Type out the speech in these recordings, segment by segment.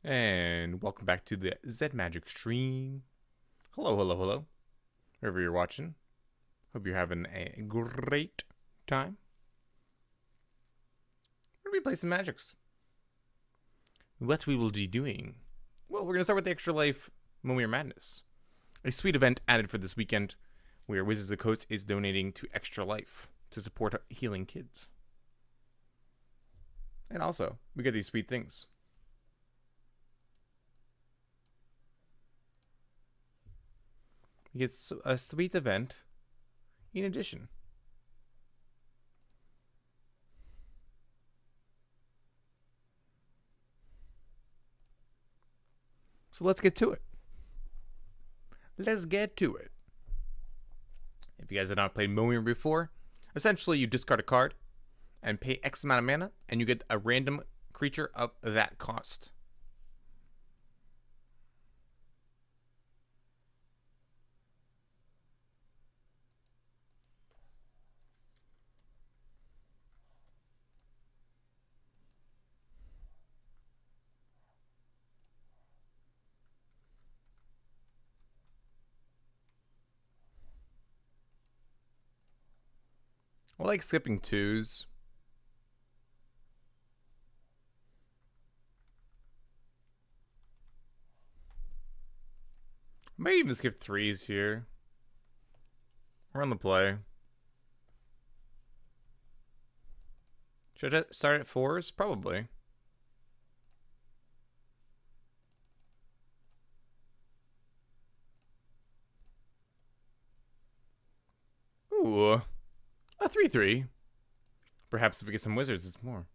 And welcome back to the Z Magic stream. Hello, hello, hello. Wherever you're watching. Hope you're having a great time. We're going to be playing some magics. What we will be doing? Well, we're going to start with the Extra Life Momier Madness. A sweet event added for this weekend where Wizards of the Coast is donating to Extra Life to support healing kids. And also, we get these sweet things. We get a sweet event in addition. So let's get to it. Let's get to it. If you guys have not played Momier before, essentially you discard a card and pay X amount of mana, and you get a random creature of that cost. I like skipping twos. I might even skip threes here. We're on the play. Should I start at fours? Probably. Ooh. A 3/3. Perhaps if we get some wizards, it's more.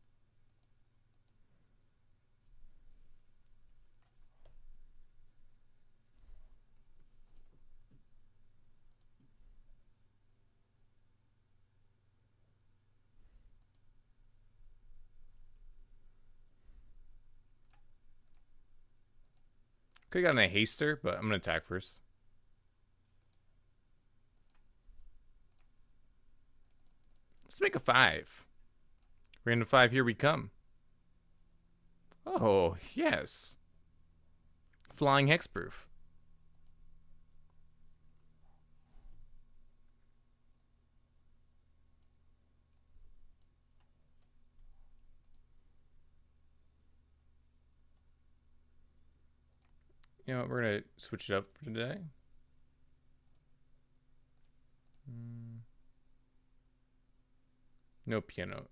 Could have gotten a haster, but I'm going to attack first. Let's make a 5. Random 5, here we come. Oh, yes. Flying Hexproof. You know what, we're going to switch it up for today. No pianos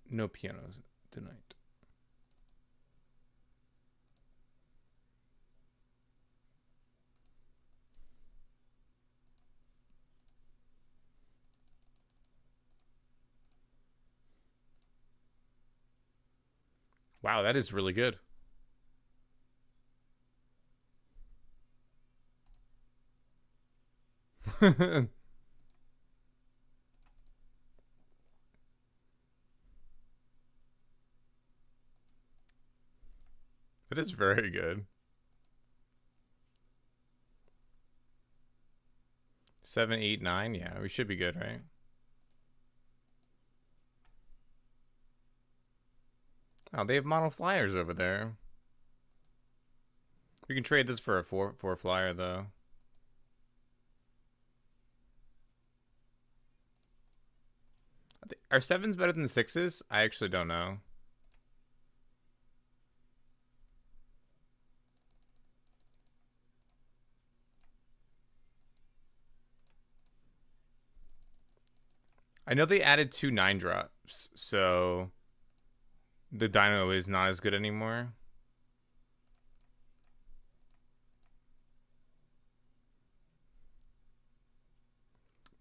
tonight. Wow, that is really good. It is very good. 7, 8, 9. Yeah, we should be good, right? Oh, they have mono flyers over there. We can trade this for a 4 flyer, though. Are 7s better than 6s? I actually don't know. I know they added 2 9-drops, so the dino is not as good anymore.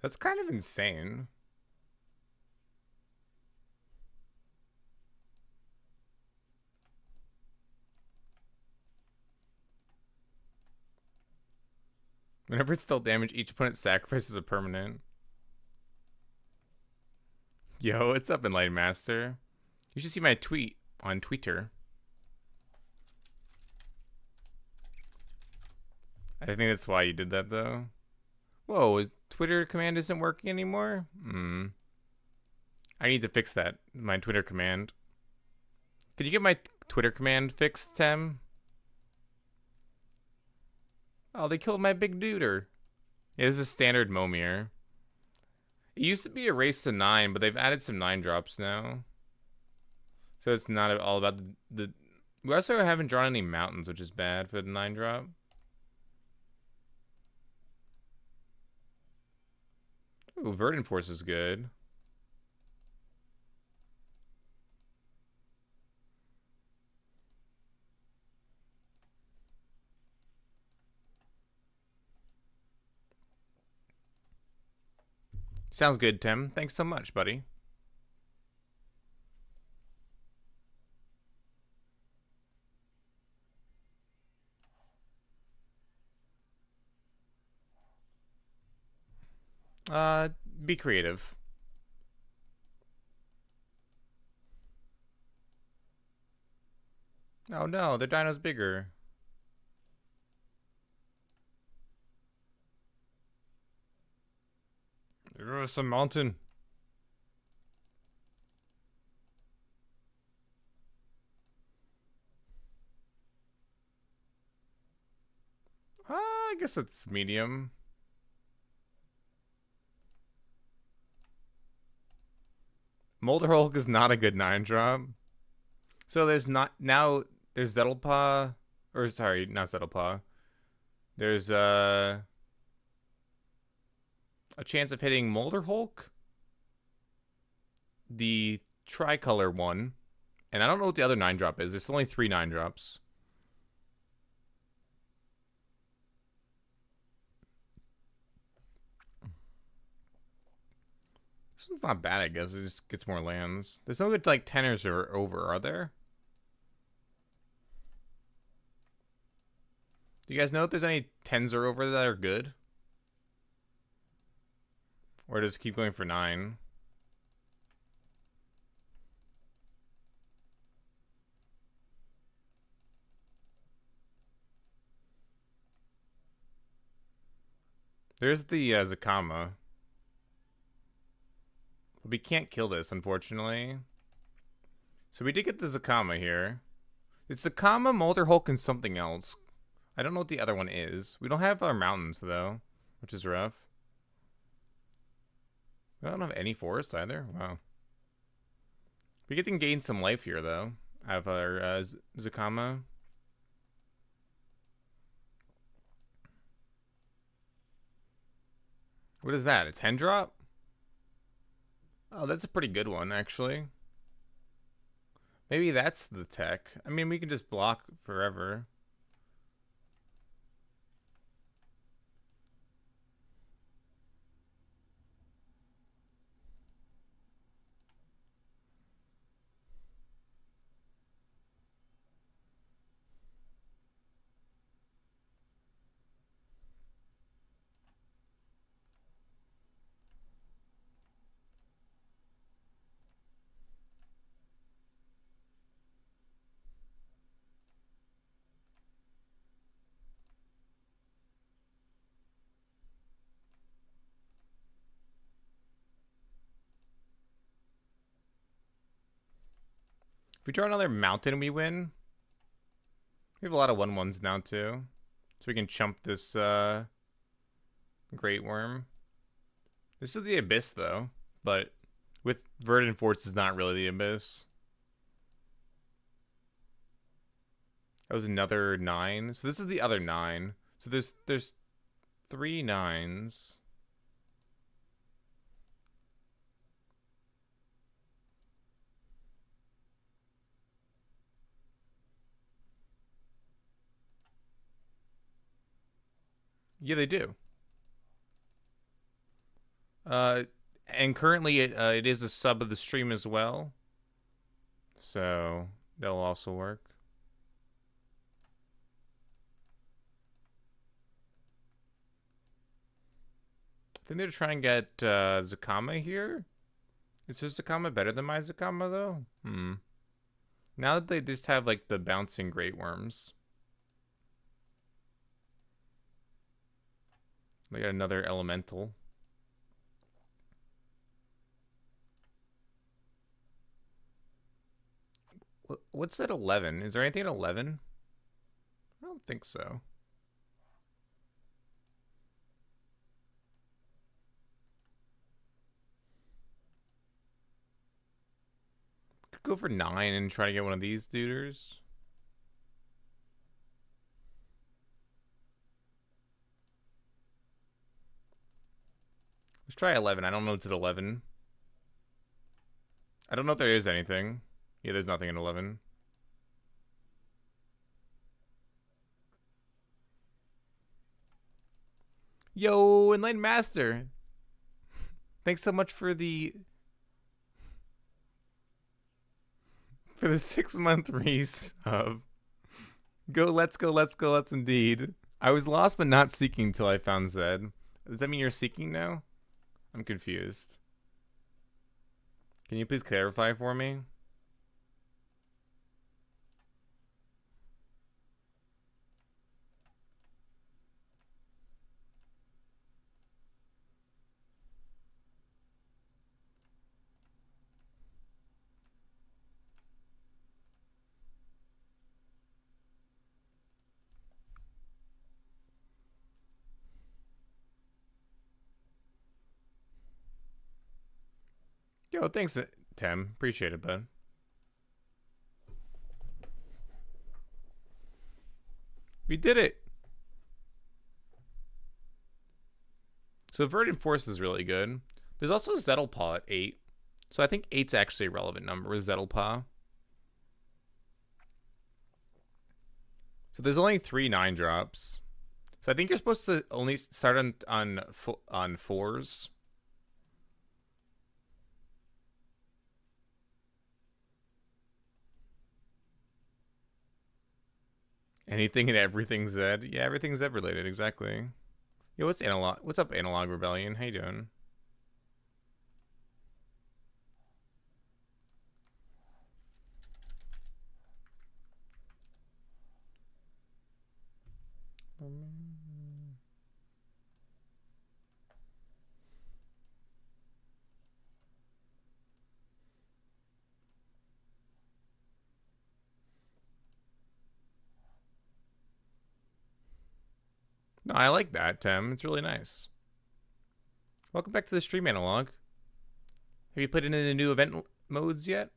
That's kind of insane. Whenever it's still damage, each opponent sacrifices a permanent. Yo, what's up, Enlightened Master? You should see my tweet on Twitter. I think that's why you did that, though. Whoa, Twitter command isn't working anymore? I need to fix that. My Twitter command. Could you get my Twitter command fixed, Tem? Oh, they killed my big duder. Yeah, this is standard Momir. It used to be a race to 9, but they've added some 9 drops now. So it's not all about the we also haven't drawn any mountains, which is bad for the 9 drop. Ooh, Verdant Force is good. Sounds good, Tim. Thanks so much, buddy. Be creative. Oh no, the dino's bigger. There's a mountain. I guess it's medium. Molder Hulk is not a good 9 drop. So there's not now there's Zettlepaw, or sorry, not Zettlepaw. There's a chance of hitting Molder Hulk, the tricolor one, and I don't know what the other 9 drop is. There's only 3 9 drops. This one's not bad, I guess. It just gets more lands. There's no good like tenors or over, are there? Do you guys know if there's any 10s or over that are good? Or does it keep going for 9? There's the Zakama. But we can't kill this, unfortunately. So we did get the Zakama here. It's Zakama, Molder Hulk, and something else. I don't know what the other one is. We don't have our mountains, though, which is rough. We don't have any forests either. Wow. We get to gain some life here, though, out of our Zakama. What is that? A 10 drop? Oh, that's a pretty good one, actually. Maybe that's the tech. I mean, we can just block forever. If we draw another mountain, we win. We have a lot of 1/1s now, too. So we can chump this Great Worm. This is the Abyss, though. But with Verdant Force, is not really the Abyss. That was another 9. So this is the other 9. So there's 3 9s. Yeah, they do. And currently it is a sub of the stream as well. So they'll also work. I think they're trying to get Zakama here. Is this Zakama better than my Zakama, though? Now that they just have, like, the bouncing Great Worms. They got another Elemental. What's at 11? Is there anything at 11? I don't think so. go for 9 and try to get one of these duders. Let's try 11. I don't know what's at 11. I don't know if there is anything. Yeah, there's nothing at 11. Yo, Enlightened Master. Thanks so much for the 6-month Reese of let's go, let's indeed. I was lost but not seeking till I found Zed. Does that mean you're seeking now? I'm confused. Can you please clarify for me? Yo, thanks, Tim. Appreciate it, bud. We did it. So Verdant Force is really good. There's also Zettelpaw at 8. So I think 8's actually a relevant number with Zettelpaw. So there's only 3 9-drops. So I think you're supposed to only start on 4s. Anything and everything Zed. Yeah, everything's Zed related, exactly. Yo, what's up, Analog Rebellion? How you doing? No, I like that, Tim. It's really nice. Welcome back to the stream, Analog. Have you played any of the new event modes yet?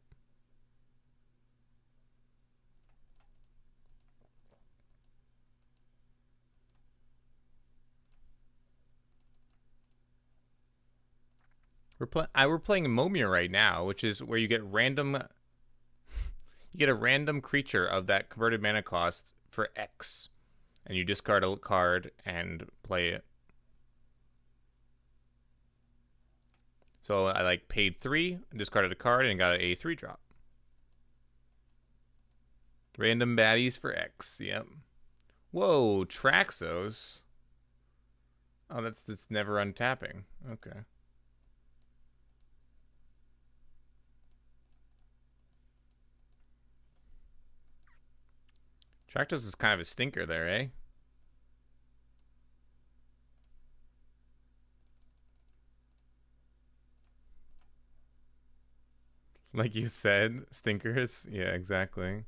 We're playing Momia right now, which is where you get a random creature of that converted mana cost for X, and you discard a card and play it. So I paid 3, discarded a card, and got a 3-drop. Random baddies for X. Yep. Whoa, Traxos. Oh, that's never untapping. Okay. Traxos is kind of a stinker there, eh? Like you said, stinkers. Yeah, exactly.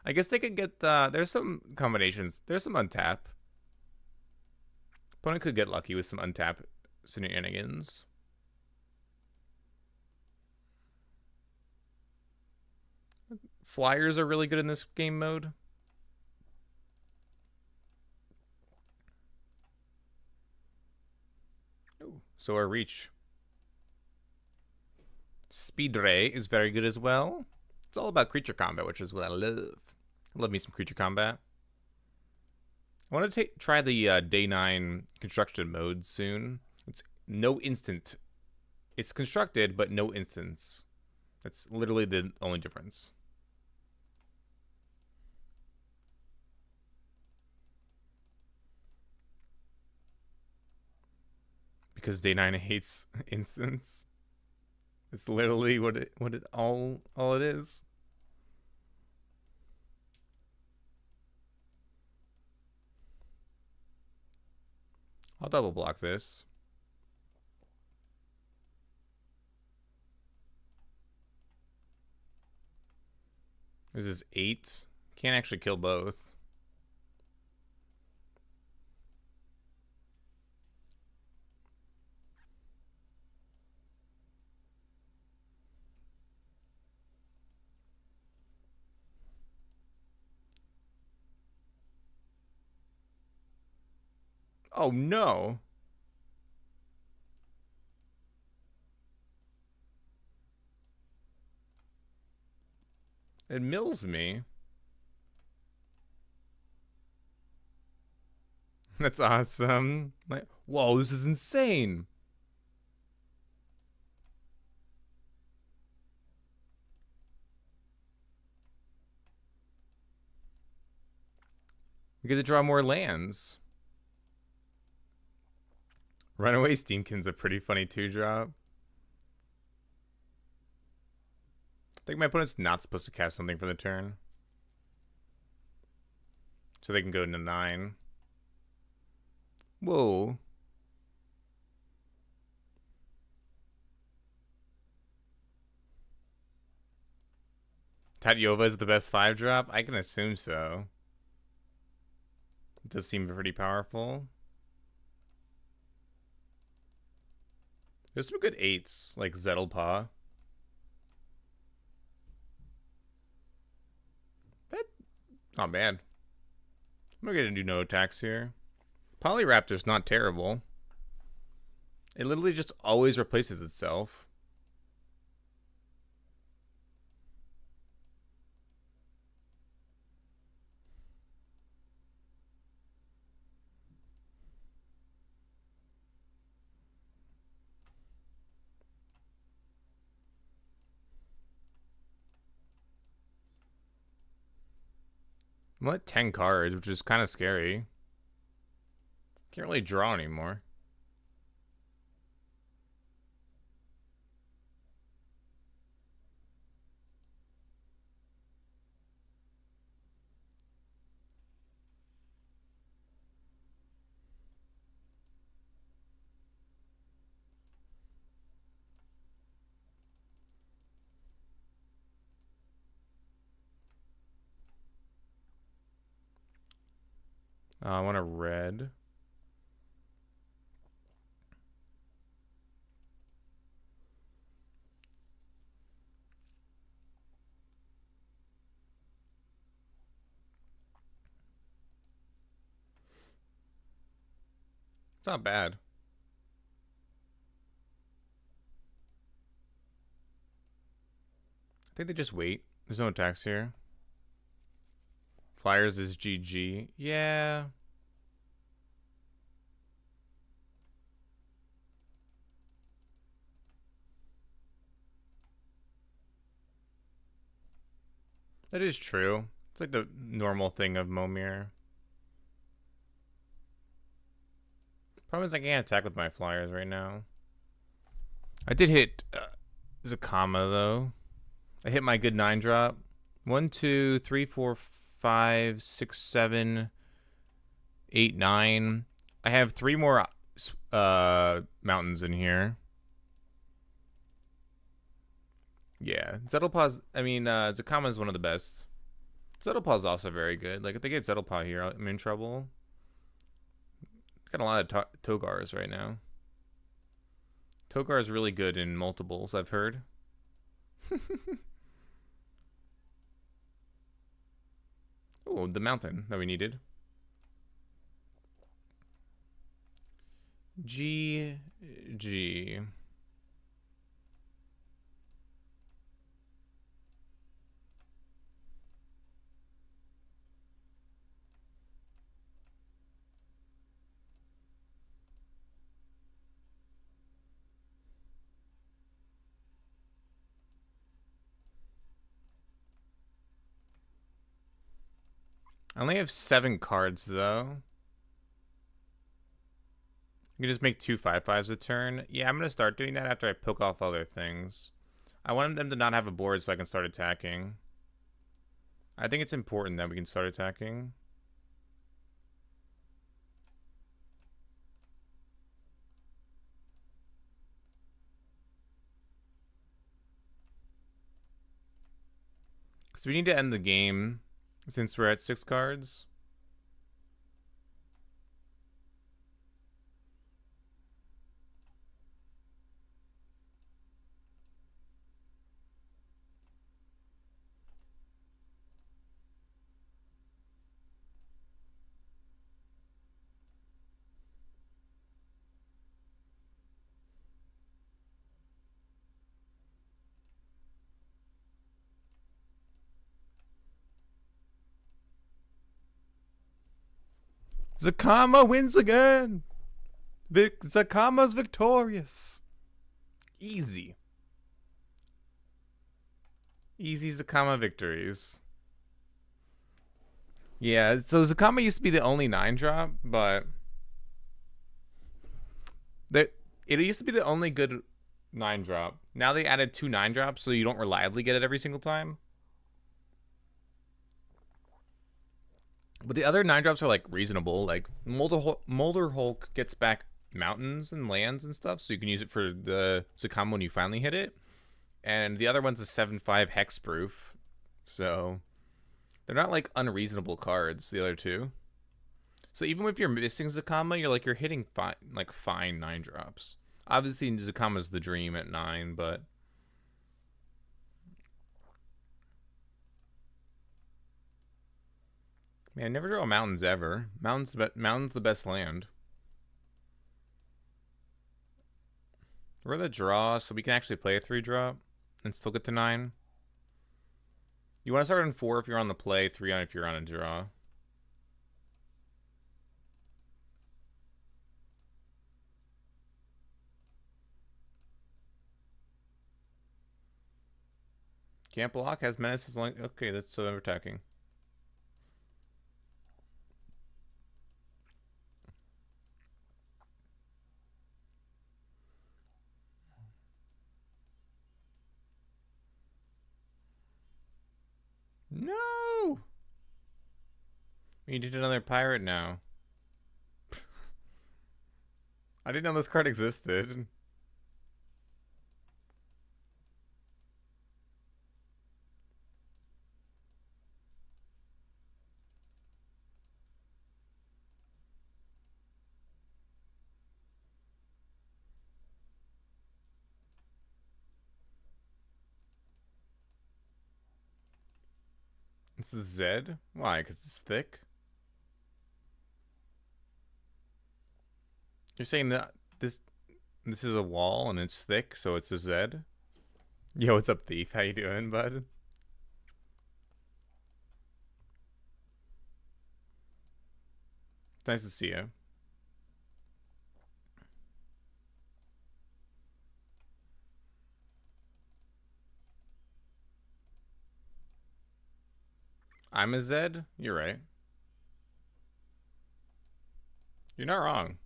I guess they could get, there's some combinations. There's some untap. Opponent could get lucky with some untap shenanigans. Flyers are really good in this game mode. Ooh, so our reach. Speed Ray is very good as well. It's all about creature combat, which is what I love. I love me some creature combat. I want to try the day 9 construction mode soon. It's no instant. It's constructed, but no instance. That's literally the only difference. Because day 9 hates instance. It's literally all it is. I'll double block this. This is 8. Can't actually kill both. Oh no. It mills me. That's awesome. Like, whoa, this is insane. We get to draw more lands. Runaway Steamkin's a pretty funny 2-drop. I think my opponent's not supposed to cast something for the turn. So they can go into 9. Whoa. Tatyova is the best 5-drop? I can assume so. It does seem pretty powerful. There's some good 8s, like Zettelpaw. That, not bad. I'm gonna do no attacks here. Polyraptor's not terrible. It literally just always replaces itself. I'm at 10 cards, which is kind of scary. Can't really draw anymore. I want a red. It's not bad. I think they just wait. There's no attacks here. Flyers is GG. Yeah. That is true. It's like the normal thing of Momir. Problem is I can't attack with my flyers right now. I did hit Zakama though. I hit my good 9-drop. 1, 2, 3, 4, 5, 6, 7, 8, 9. I have 3 more mountains in here. Yeah, Zettelpaw's. I mean, Zakama is one of the best. Zettelpaw's also very good. Like if they get Zettelpaw here, I'm in trouble. Got a lot of Togars right now. Togar is really good in multiples, I've heard. Oh, the mountain that we needed. G. I only have 7 cards though. You can just make 2 5/5s a turn. Yeah, I'm gonna start doing that after I poke off other things. I want them to not have a board so I can start attacking. I think it's important that we can start attacking. Because we need to end the game since we're at 6 cards. Zakama wins again. Zakama's victorious. Easy. Easy Zakama victories. Yeah, so Zakama used to be the only 9-drop, but it used to be the only good 9-drop. Now they added 2 9-drops, so you don't reliably get it every single time. But the other 9-drops are like reasonable. Like Molder Hulk gets back mountains and lands and stuff, so you can use it for the Zakama when you finally hit it. And the other one's a 7/5 hexproof, so they're not like unreasonable cards. The other two, so even if you're missing Zakama, you're hitting fine 9-drops. Obviously, Zakama's the dream at 9, but man, never draw mountains ever. Mountains the best land. We're the draw, so we can actually play a 3-drop and still get to 9. You want to start on 4 if you're on the play, 3 on if you're on a draw. Can't block, has menace, is only okay, that's so they're attacking. No! We need another pirate now. I didn't know this card existed. This is Z? Why? Because it's thick? You're saying that this is a wall and it's thick, so it's a Z? Yo, what's up, Thief? How you doing, bud? It's nice to see you. I'm a Z? You're right. You're not wrong.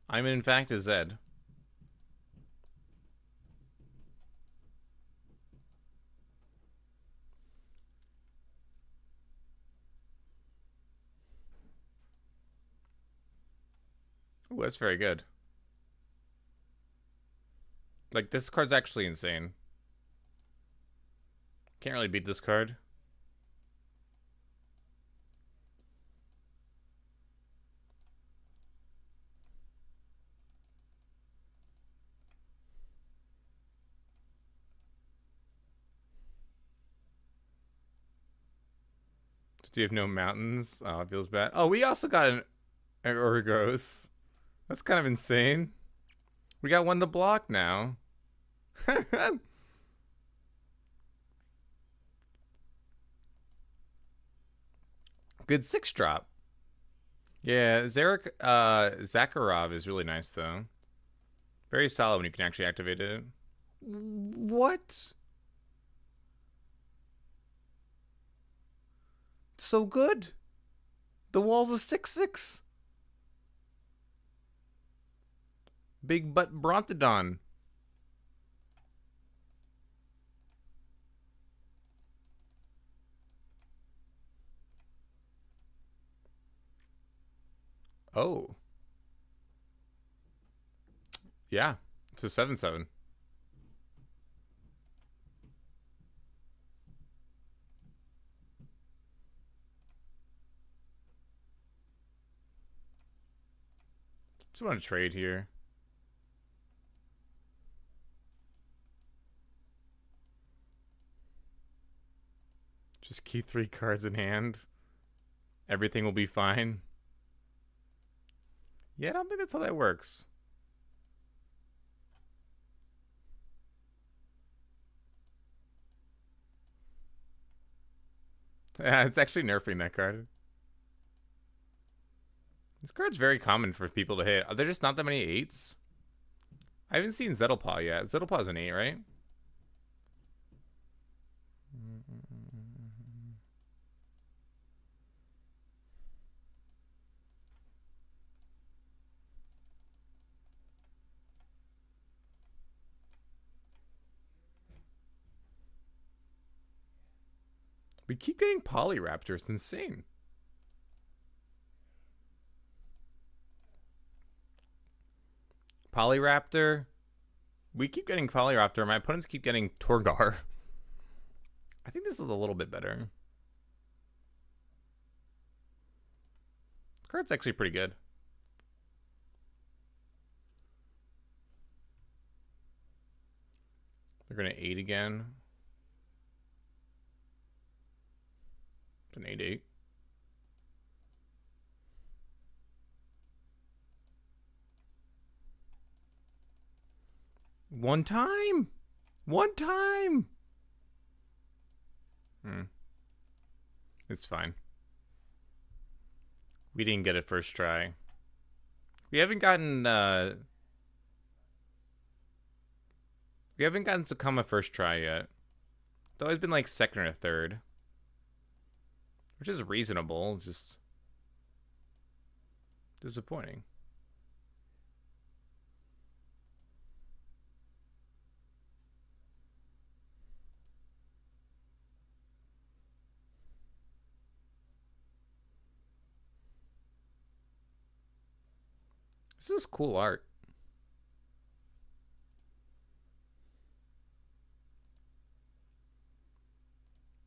I'm in fact a Z. Ooh, that's very good. Like, this card's actually insane. Can't really beat this card. Do you have no mountains? Oh, it feels bad. Oh, we also got an Urgos. That's kind of insane. We got one to block now. Good 6-drop. Yeah, Zakharov is really nice, though. Very solid when you can actually activate it. What? So good. The wall's a 6/6. Big butt Brontodon. Oh. Yeah. It's a 7/7. Just want to trade here. Just keep 3 cards in hand. Everything will be fine. Yeah, I don't think that's how that works. Yeah, it's actually nerfing that card. This card's very common for people to hit. Are there just not that many 8s? I haven't seen Zettelpaw yet. Zettelpaw's an 8, right? We keep getting Polyraptor. It's insane. Polyraptor. We keep getting Polyraptor. My opponents keep getting Torgar. I think this is a little bit better. This card's actually pretty good. They're going to 8 again. It's an 8-8. One time. One time. It's fine. We didn't get it first try. We haven't gotten Sakama first try yet. It's always been like second or third. Which is reasonable, just disappointing. This is cool art.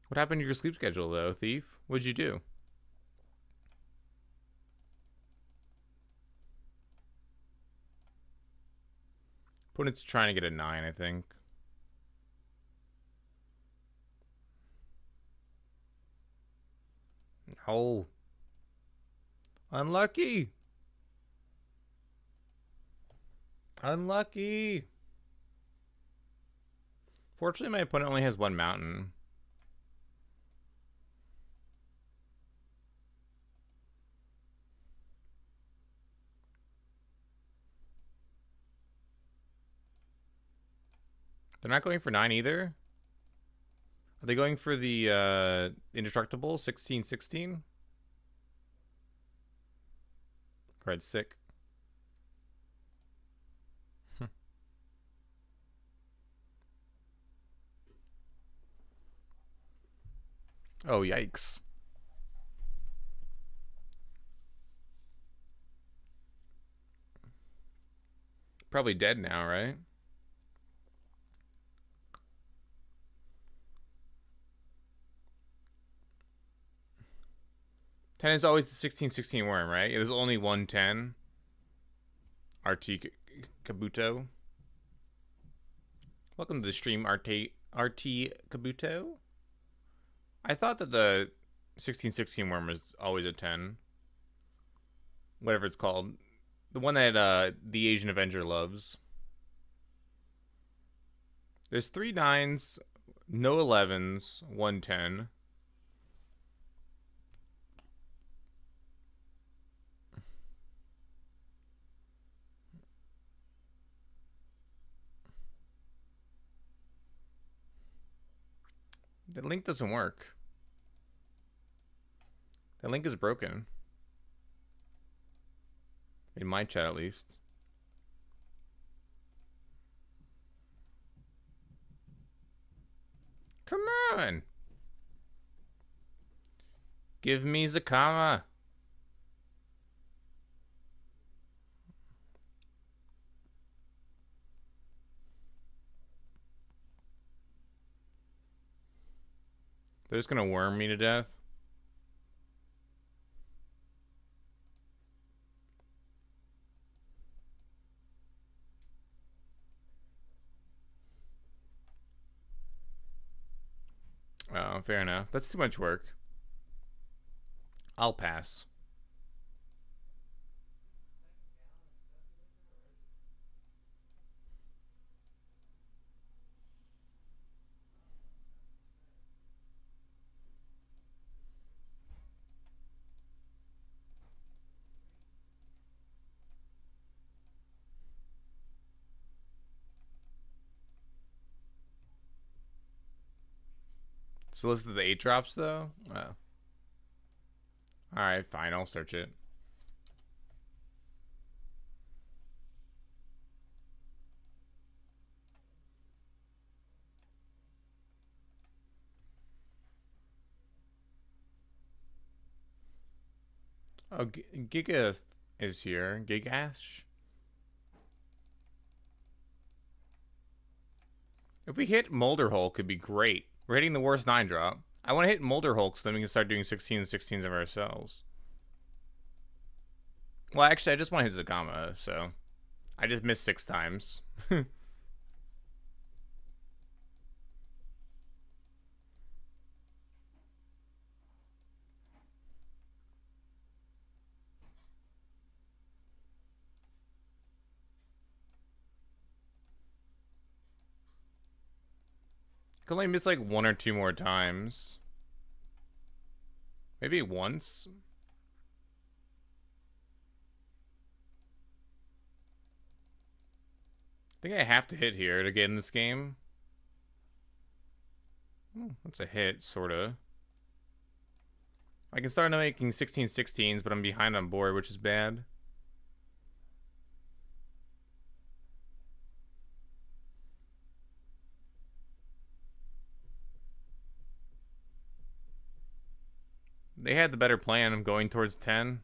What happened to your sleep schedule, though, Thief? What'd you do? Opponent's trying to get a 9, I think. Oh. Unlucky. Unlucky. Fortunately, my opponent only has 1 mountain. They're not going for 9 either? Are they going for the indestructible 16-16? Card's sick. Oh, yikes. Probably dead now, right? Ten is always the 16-16 worm, right? There's only 110. RT Kabuto. Welcome to the stream, RT Kabuto. I thought that the 16-16 worm was always a 10. Whatever it's called. The one that the Asian Avenger loves. There's 3 9s, no 11s, 110. The link doesn't work. The link is broken. In my chat, at least. Come on! Give me Zakama. They're just gonna worm me to death. Oh, fair enough. That's too much work. I'll pass. So listen to the 8 drops though. Oh. All right, fine. I'll search it. Oh, Giga is here. Gigash. If we hit Molder Hulk, could be great. We're hitting the worst 9 drop. I want to hit Molder Hulk so then we can start doing 16s of ourselves. Well, actually, I just want to hit Zakama, so I just missed 6 times. Can only miss like 1 or 2 more times. Maybe once. I think I have to hit here to get in this game. That's a hit, sorta. I can start making 16s, but I'm behind on board, which is bad. They had the better plan of going towards 10.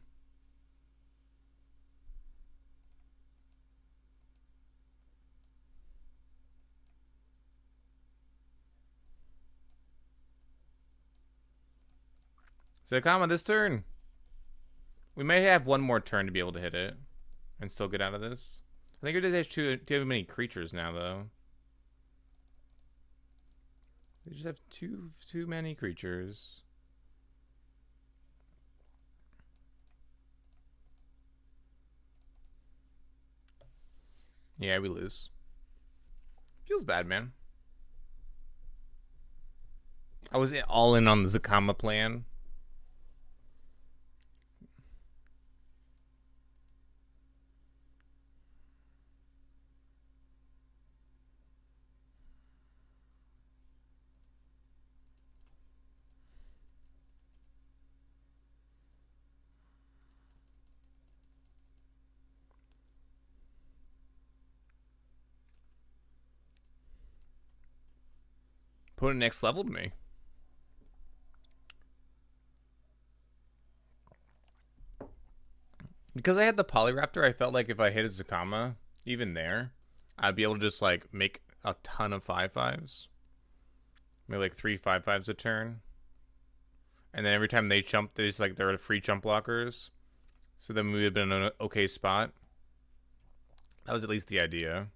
So, Kama, this turn. We may have one more turn to be able to hit it and still get out of this. I think it just has too many creatures now, though. They just have too many creatures. Yeah, we lose. Feels bad, man. I was all in on the Zakama plan. Put it next level to me. Because I had the Polyraptor, I felt like if I hit a Zakama, even there, I'd be able to just like make a ton of 5/5s. Maybe like 3 5/5s a turn. And then every time they jump, they just like they're free jump blockers. So then we would have been in an okay spot. That was at least the idea.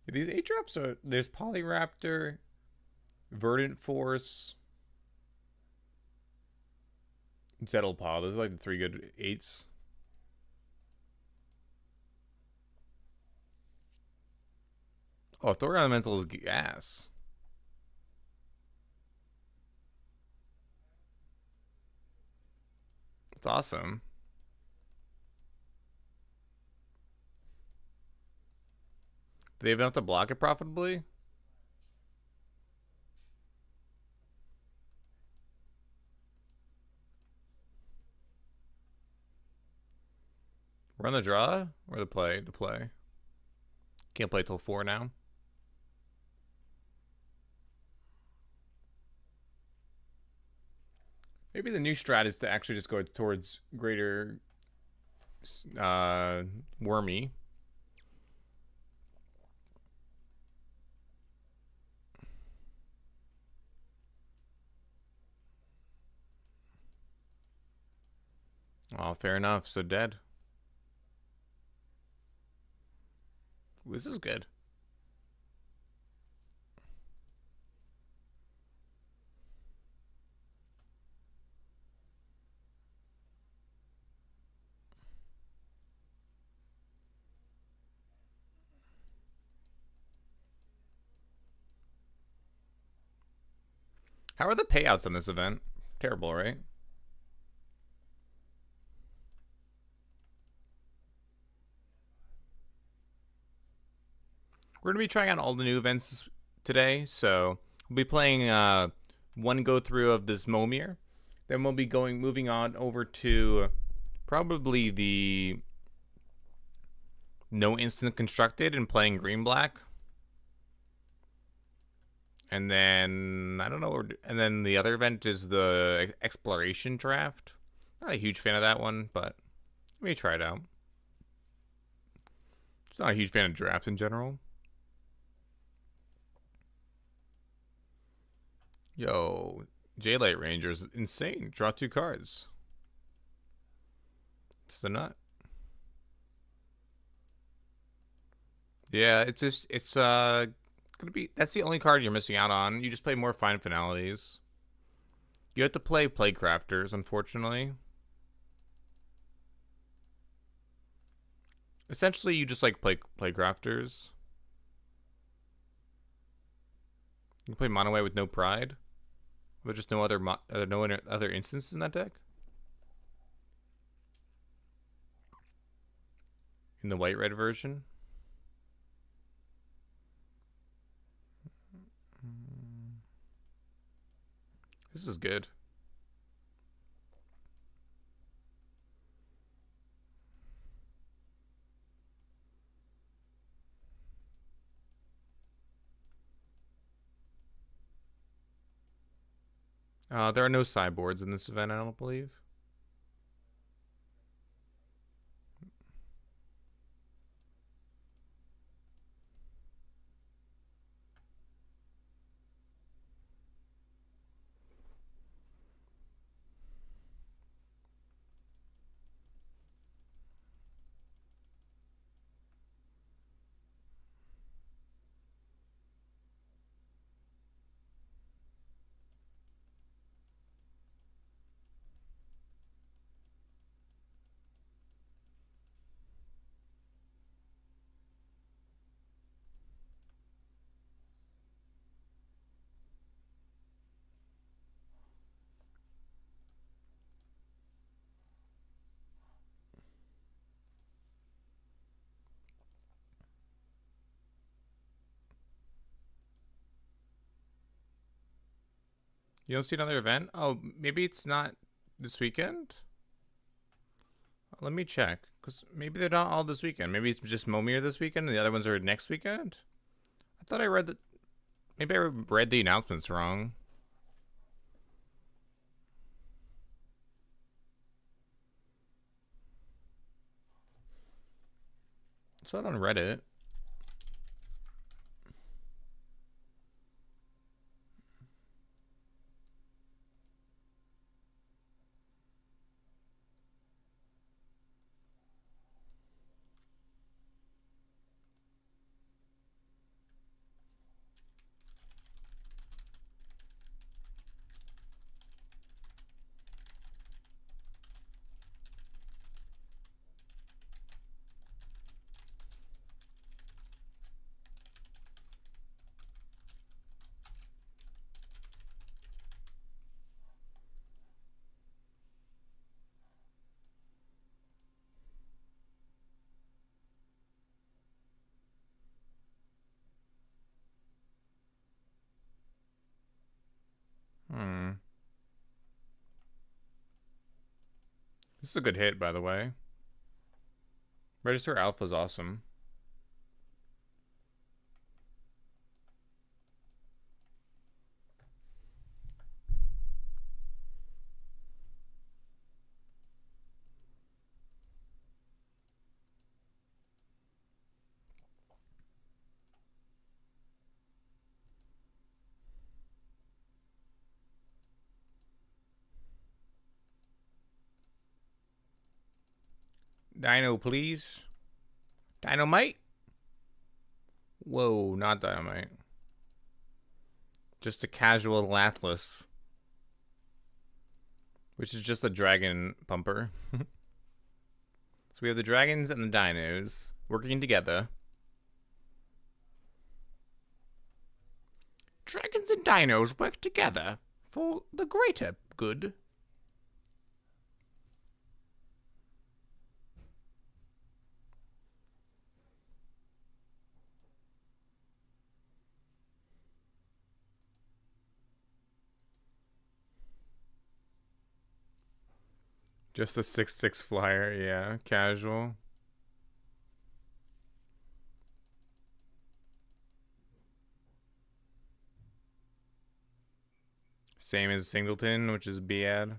These 8 drops are there's Polyraptor, Verdant Force, Zettelpaw. Those are like the 3 good 8s. Oh, Thor Elemental is gas. That's awesome. Do they even have to block it profitably? Run the draw or the play? The play. Can't play till 4 now. Maybe the new strat is to actually just go towards greater wormy. Oh, fair enough. So dead. This is good. How are the payouts on this event? Terrible, right? We're going to be trying out all the new events today, so we'll be playing one go through of this Momir. Then we'll be moving on over to probably the no instant constructed and playing green black. And then I don't know. And then the other event is the exploration draft. Not a huge fan of that one, but let me try it out. Just not a huge fan of drafts in general. Yo, J-Light Ranger's insane. Draw 2 cards. It's the nut. Yeah, it's gonna be, that's the only card you're missing out on. You just play more fine finalities. You have to play Playcrafters, unfortunately. Essentially, you just like play Playcrafters. You can play Mono White with no pride. There's just no other instances in that deck. In the white-red version. This is good. There are no sideboards in this event, I don't believe. You don't see another event? Oh, maybe it's not this weekend? Let me check, because maybe they're not all this weekend. Maybe it's just Momir this weekend and the other ones are next weekend? I thought I read that. Maybe I read the announcements wrong. I saw it on Reddit. This is a good hit, by the way. Register Alpha is awesome. Dino, please. Dynamite? Whoa, not Dynamite. Just a casual Lathless. Which is just a dragon pumper. So we have the dragons and the dinos working together. Dragons and dinos work together for the greater good. Just a 6/6 flyer, yeah, casual. Same as Singleton, which is bad.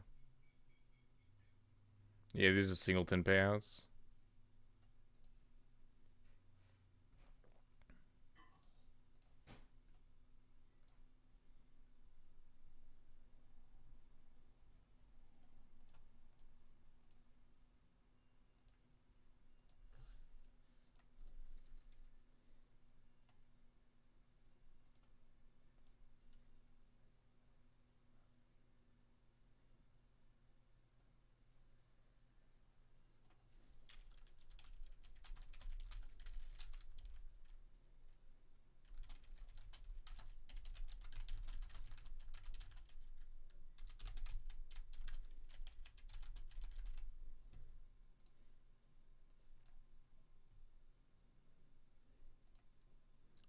Yeah, these are Singleton payouts.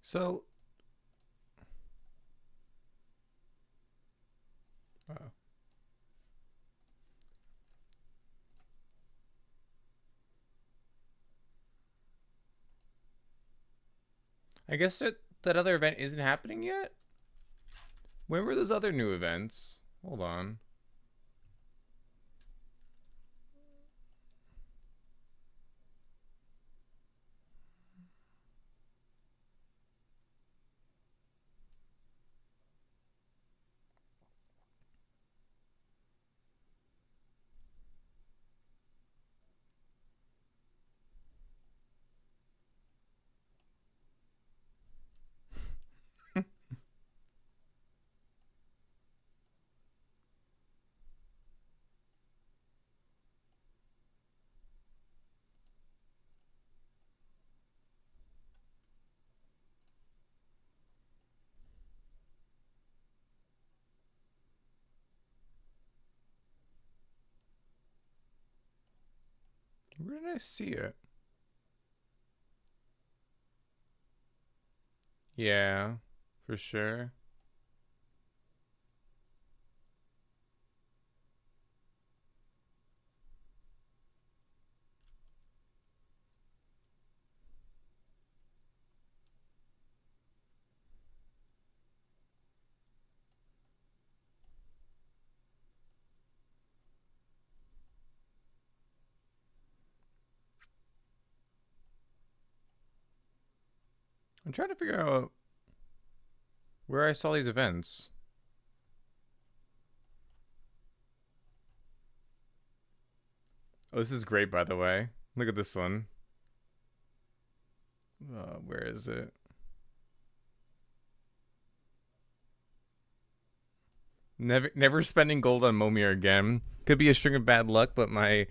So, I guess that other event isn't happening yet? When were those other new events? Hold on. Where did I see it? Yeah, for sure. I'm trying to figure out where I saw these events. Oh, this is great, by the way. Look at this one. Where is it? Never spending gold on Momir again. Could be a string of bad luck, but my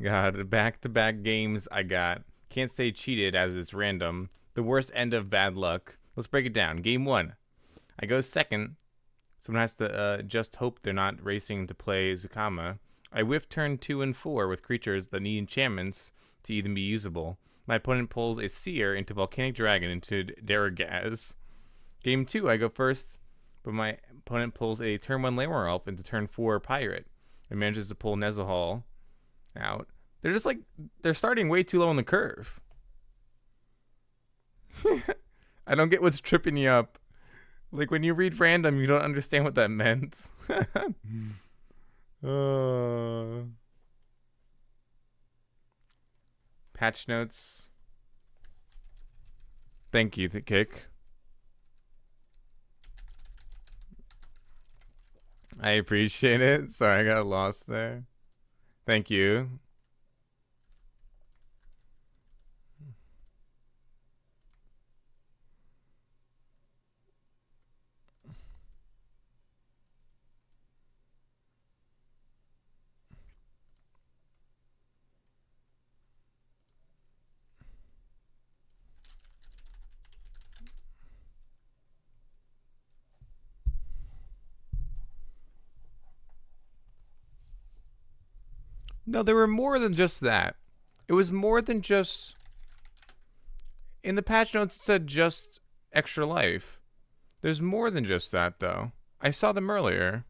God, back-to-back games I got. Can't say cheated as it's random. The worst end of bad luck. Let's break it down. Game 1. I go second. Someone has to just hope they're not racing to play Zukama. I whiff turn 2 and 4 with creatures that need enchantments to even be usable. My opponent pulls a Seer into Volcanic Dragon into Daragaz. Game 2, I go first, but my opponent pulls a turn 1 Lamor Elf into turn 4 Pirate and manages to pull Nezahal out. They're just like, they're starting way too low on the curve. I don't get what's tripping you up. Like, when you read random, you don't understand what that meant. Patch notes. Thank you, the kick. I appreciate it. Sorry, I got lost there. Thank you. No, there were more than just that. It was more than just... In the patch notes, it said just extra life. There's more than just that, though. I saw them earlier.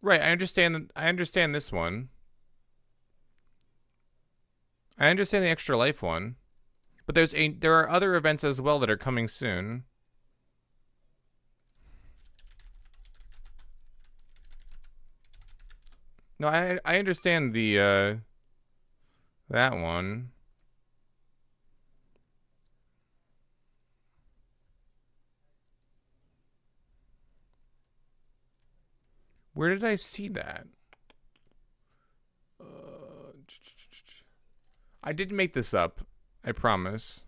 Right, I understand this one. I understand the extra life one. But there are other events as well that are coming soon. No, I understand the that one. Where did I see that? I didn't make this up. I promise.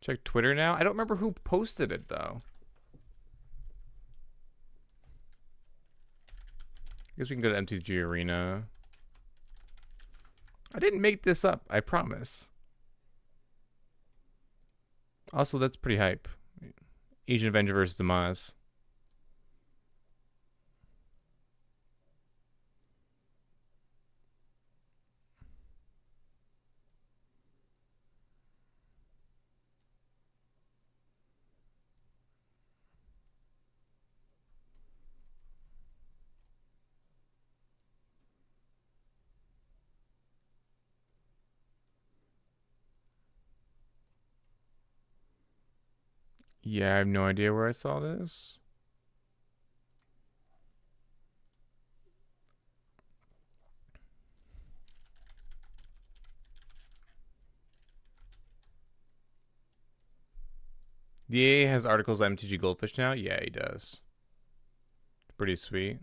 Check Twitter now. I don't remember who posted it, though. I guess we can go to MTGA Arena. I didn't make this up. I promise. Also, that's pretty hype. Agent Avenger versus Demise. Yeah, I have no idea where I saw this. The AA has articles on MTG Goldfish now? Yeah, he does. Pretty sweet.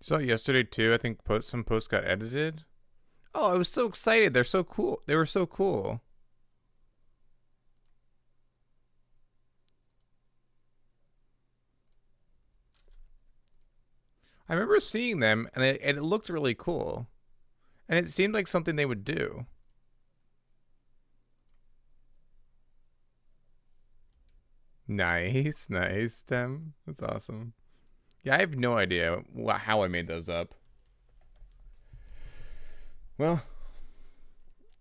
Saw it yesterday too. I think some posts got edited. Oh, I was so excited. They're so cool. They were so cool. I remember seeing them, and it looked really cool. And it seemed like something they would do. Nice, nice, Tim. That's awesome. Yeah, I have no idea how I made those up. Well,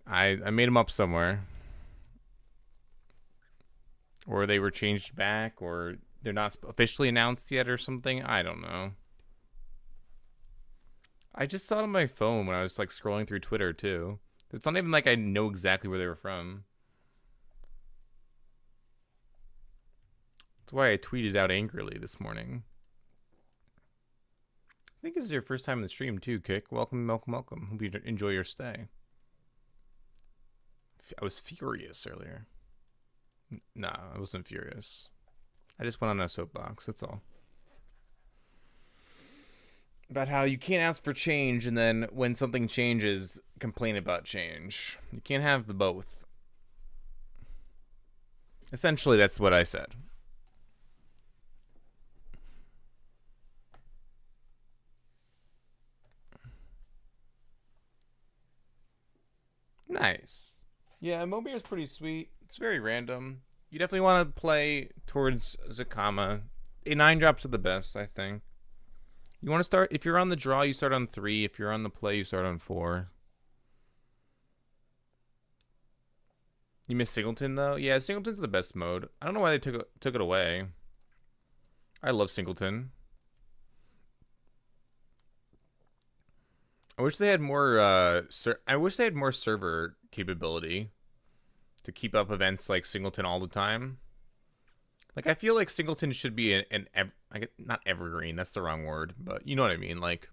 I made them up somewhere. Or they were changed back, or they're not officially announced yet or something. I don't know. I just saw it on my phone when I was like scrolling through Twitter too. It's not even like I know exactly where they were from. That's why I tweeted out angrily this morning. I think this is your first time in the stream too, Kick. Welcome, welcome, welcome. Hope you enjoy your stay. I was furious earlier. Nah, I wasn't furious. I just went on a soapbox, that's all. About how you can't ask for change and then when something changes, complain about change. You can't have the both. Essentially, that's what I said. Nice. Yeah, Momir is pretty sweet. It's very random. You definitely want to play towards Zakama. A 9-drops are the best, I think. You want to start, if you're on the draw, you start on 3. If you're on the play, you start on 4. You miss Singleton, though? Yeah, Singleton's the best mode. I don't know why they took it away. I love Singleton. I wish they had more, I wish they had more server capability to keep up events like Singleton all the time. Like, I feel like Singleton should be not evergreen, that's the wrong word, but you know what I mean, like...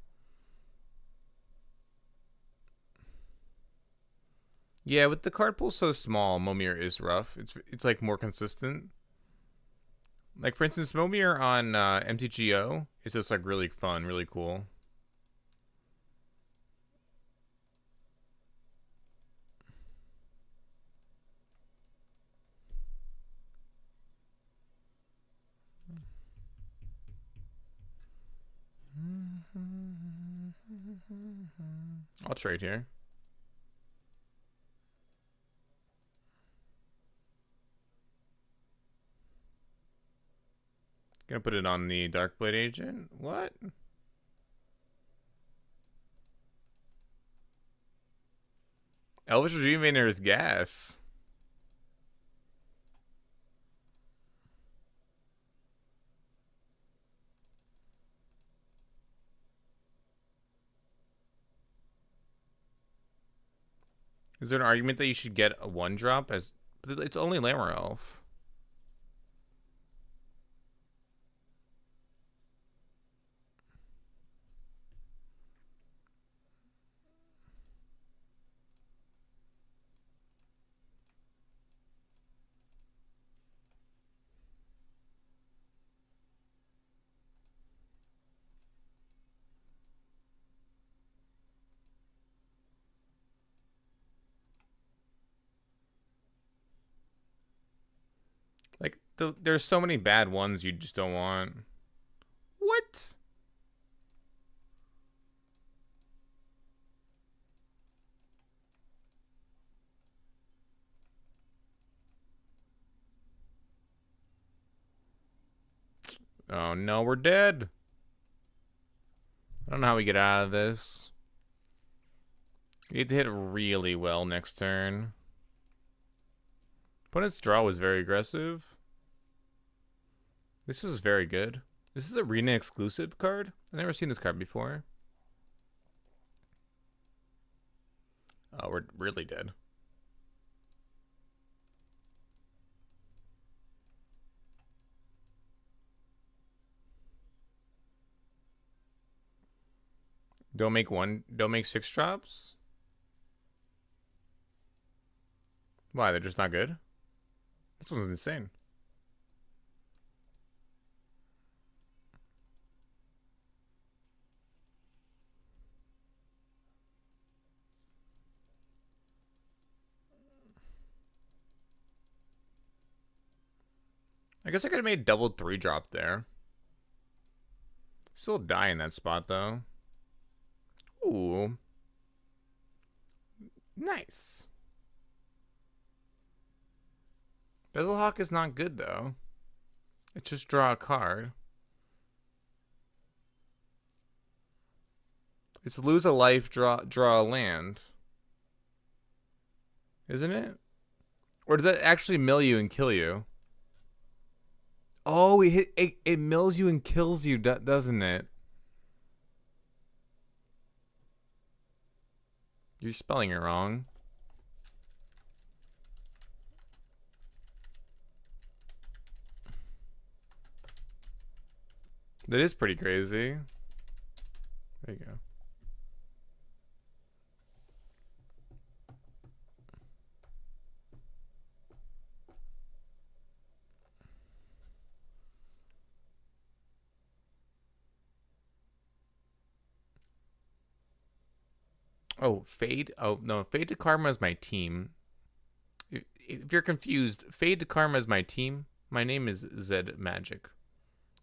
Yeah, with the card pool so small, Momir is rough. It's like more consistent. Like for instance, Momir on MTGO is just like really fun, really cool. I'll trade here. Gonna put it on the Darkblade Agent. What? Elvish Rejuvenator is gas. Is there an argument that you should get a 1-drop as... But it's only Lammer Elf. Like, there's so many bad ones you just don't want. What? Oh no, we're dead. I don't know how we get out of this. We need to hit really well next turn. Opponent's draw was very aggressive. This was very good. This is arena exclusive card. I've never seen this card before. Oh, we're really dead. Don't make 6 drops? Why, they're just not good? This one's insane. I guess I could have made double 3-drop there. Still die in that spot though. Ooh. Nice. Bezelhawk is not good though. It's just draw a card. It's lose a life, draw a land. Isn't it? Or does that actually mill you and kill you? Oh, it mills you and kills you, doesn't it? You're spelling it wrong. That is pretty crazy. There you go. Oh, Fade? Oh, no. Fade to Karma is my team. If you're confused, Fade to Karma is my team. My name is Zed Magic.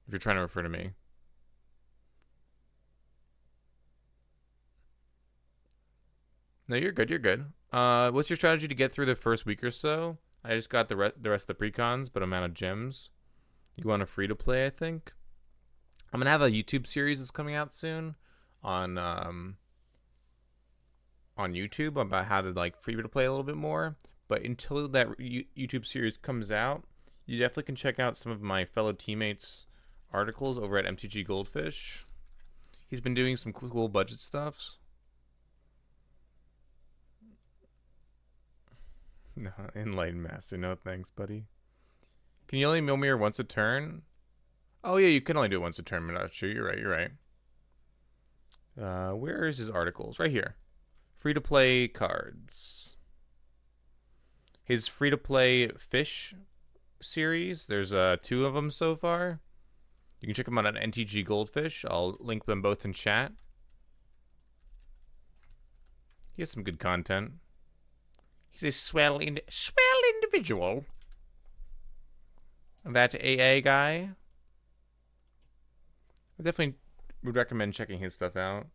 If you're trying to refer to me. No, you're good. You're good. What's your strategy to get through the first week or so? I just got the rest of the precons, but I'm out of gems. You want a free to play? I think I'm gonna have a YouTube series that's coming out soon on YouTube about how to like free to play a little bit more. But until that YouTube series comes out, you definitely can check out some of my fellow teammates' articles over at MTG Goldfish. He's been doing some cool budget stuffs. No, Enlightened Master. No thanks, buddy. Can you only Mimir once a turn? Oh yeah, you can only do it once a turn. I'm not sure. You're right. You're right. Where is his articles? Right here. Free to play cards. his free-to-play fish series. There's 2 of them so far. You can check them out on NTG Goldfish. I'll link them both in chat. He has some good content. He's a swell individual. That AA guy. I definitely would recommend checking his stuff out.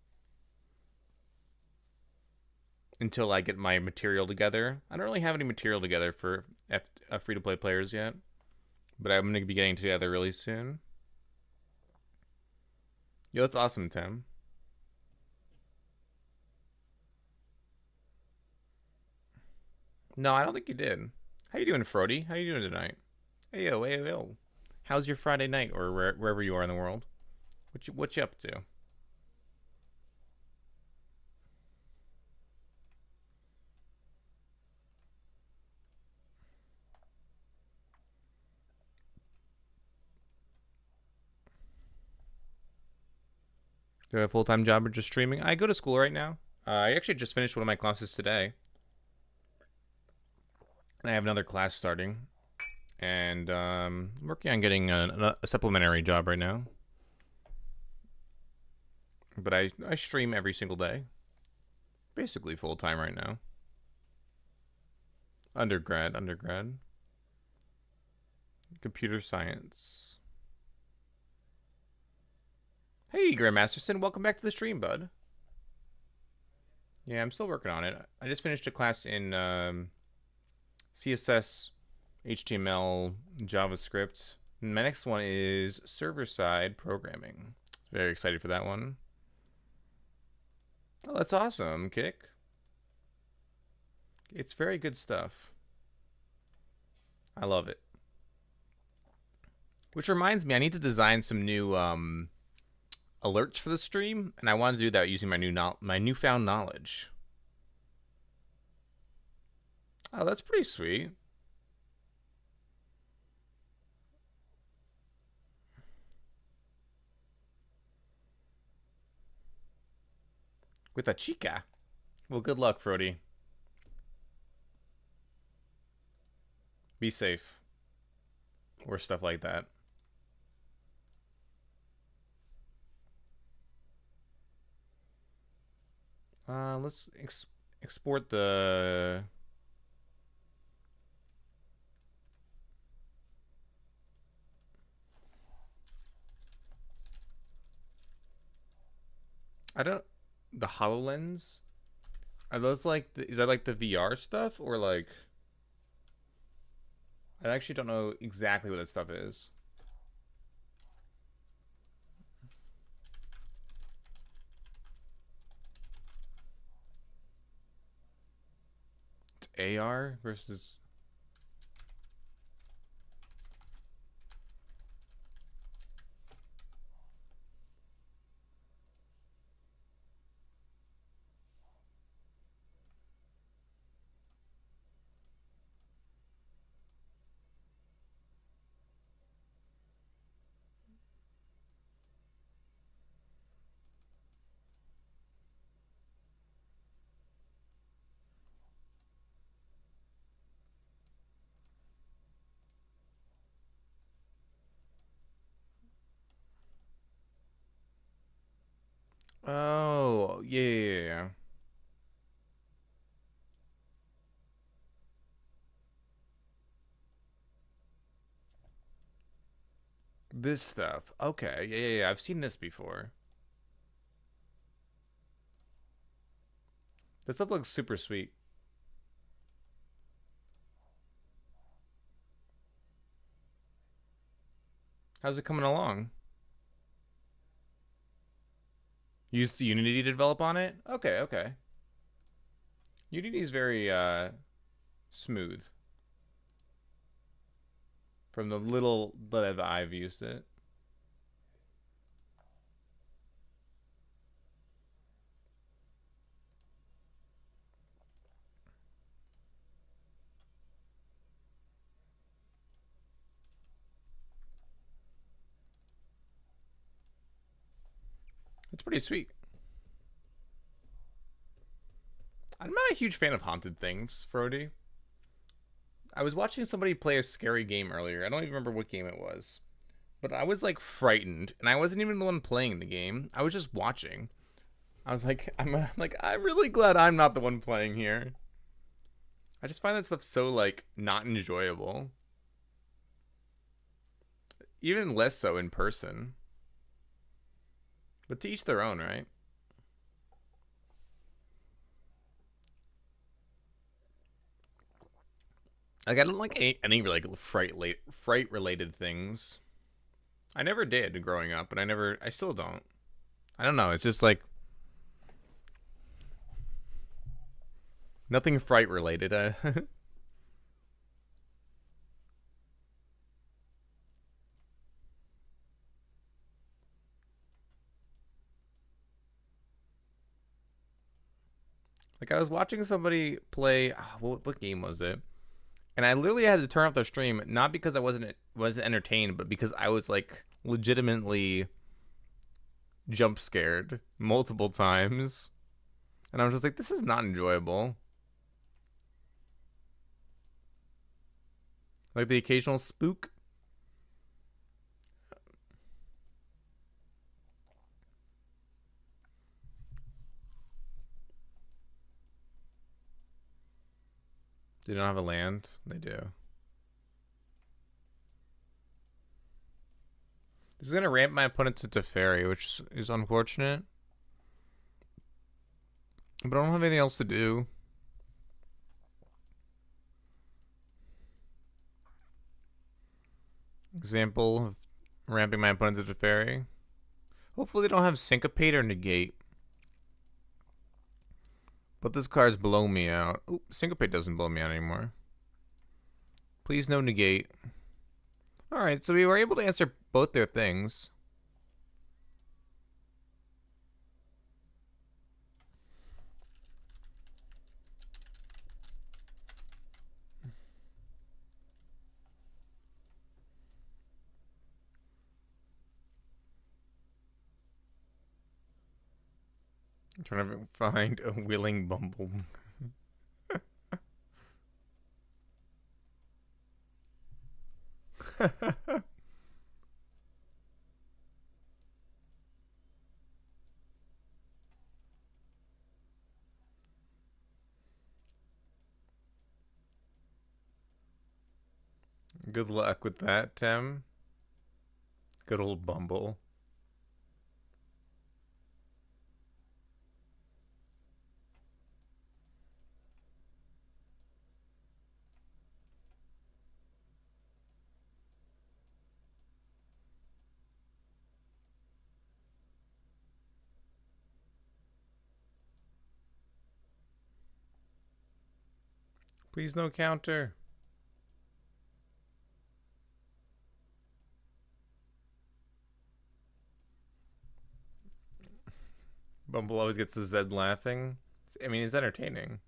Until I get my material together. I don't really have any material together for free-to-play players yet. But I'm going to be getting together really soon. Yo, that's awesome, Tim. No, I don't think you did. How you doing, Frody? How you doing tonight? Hey, yo, hey, yo. How's your Friday night, or wherever you are in the world? What you up to? Do I have a full-time job or just streaming? I go to school right now. I actually just finished one of my classes today. And I have another class starting. And I'm working on getting a supplementary job right now. But I stream every single day. Basically full-time right now. Undergrad. Computer science. Hey, Grandmasterson, welcome back to the stream, bud. Yeah, I'm still working on it. I just finished a class in CSS, HTML, JavaScript. And my next one is server-side programming. Very excited for that one. Oh, that's awesome, Kick. It's very good stuff. I love it. Which reminds me, I need to design some new alerts for the stream, and I want to do that using my newfound knowledge. Oh, that's pretty sweet. With a chica. Well, good luck, Frody. Be safe. Or stuff like that. Let's export the... The HoloLens? Are those like, is that like the VR stuff? Or like... I actually don't know exactly what that stuff is. It's AR versus... Oh, yeah. This stuff. Okay, yeah. I've seen this before. This stuff looks super sweet. How's it coming along? You used Unity to develop on it? Okay. Unity is very smooth. From the little that I've used it. It's pretty sweet. I'm not a huge fan of haunted things, Frody. I was watching somebody play a scary game earlier. I don't even remember what game it was. But I was like frightened, and I wasn't even the one playing the game. I was just watching. I was like, I'm really glad I'm not the one playing here. I just find that stuff so like not enjoyable. Even less so in person. But to each their own, right? Like I don't like any like fright related things. I never did growing up, and I still don't. I don't know. It's just like nothing fright related. Like I was watching somebody play. What game was it? And I literally had to turn off their stream, not because I wasn't entertained, but because I was like legitimately jump scared multiple times, and I was just like, this is not enjoyable. Like the occasional spook. They don't have a land. They do. This is gonna ramp my opponent to Teferi, which is unfortunate. But I don't have anything else to do. Example of ramping my opponent to Teferi. Hopefully they don't have Syncopate or Negate. But this card's blow me out. Oop, Syncopate doesn't blow me out anymore. Please no Negate. Alright, so we were able to answer both their things. I'm trying to find a willing Bumble. Good luck with that, Tim. Good old Bumble. Please no counter. Bumble always gets the Zed laughing. I mean, it's entertaining.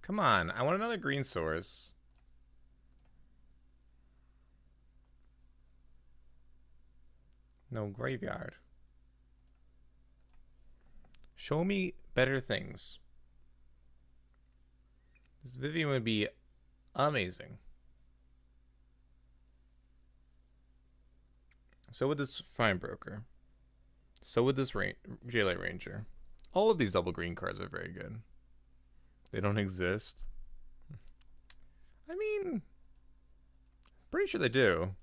Come on, I want another green source. No graveyard. Show me better things. This Vivian would be amazing. So would this Fine Broker. So would this J-Light Ranger. All of these double green cards are very good. They don't exist. I mean, pretty sure they do.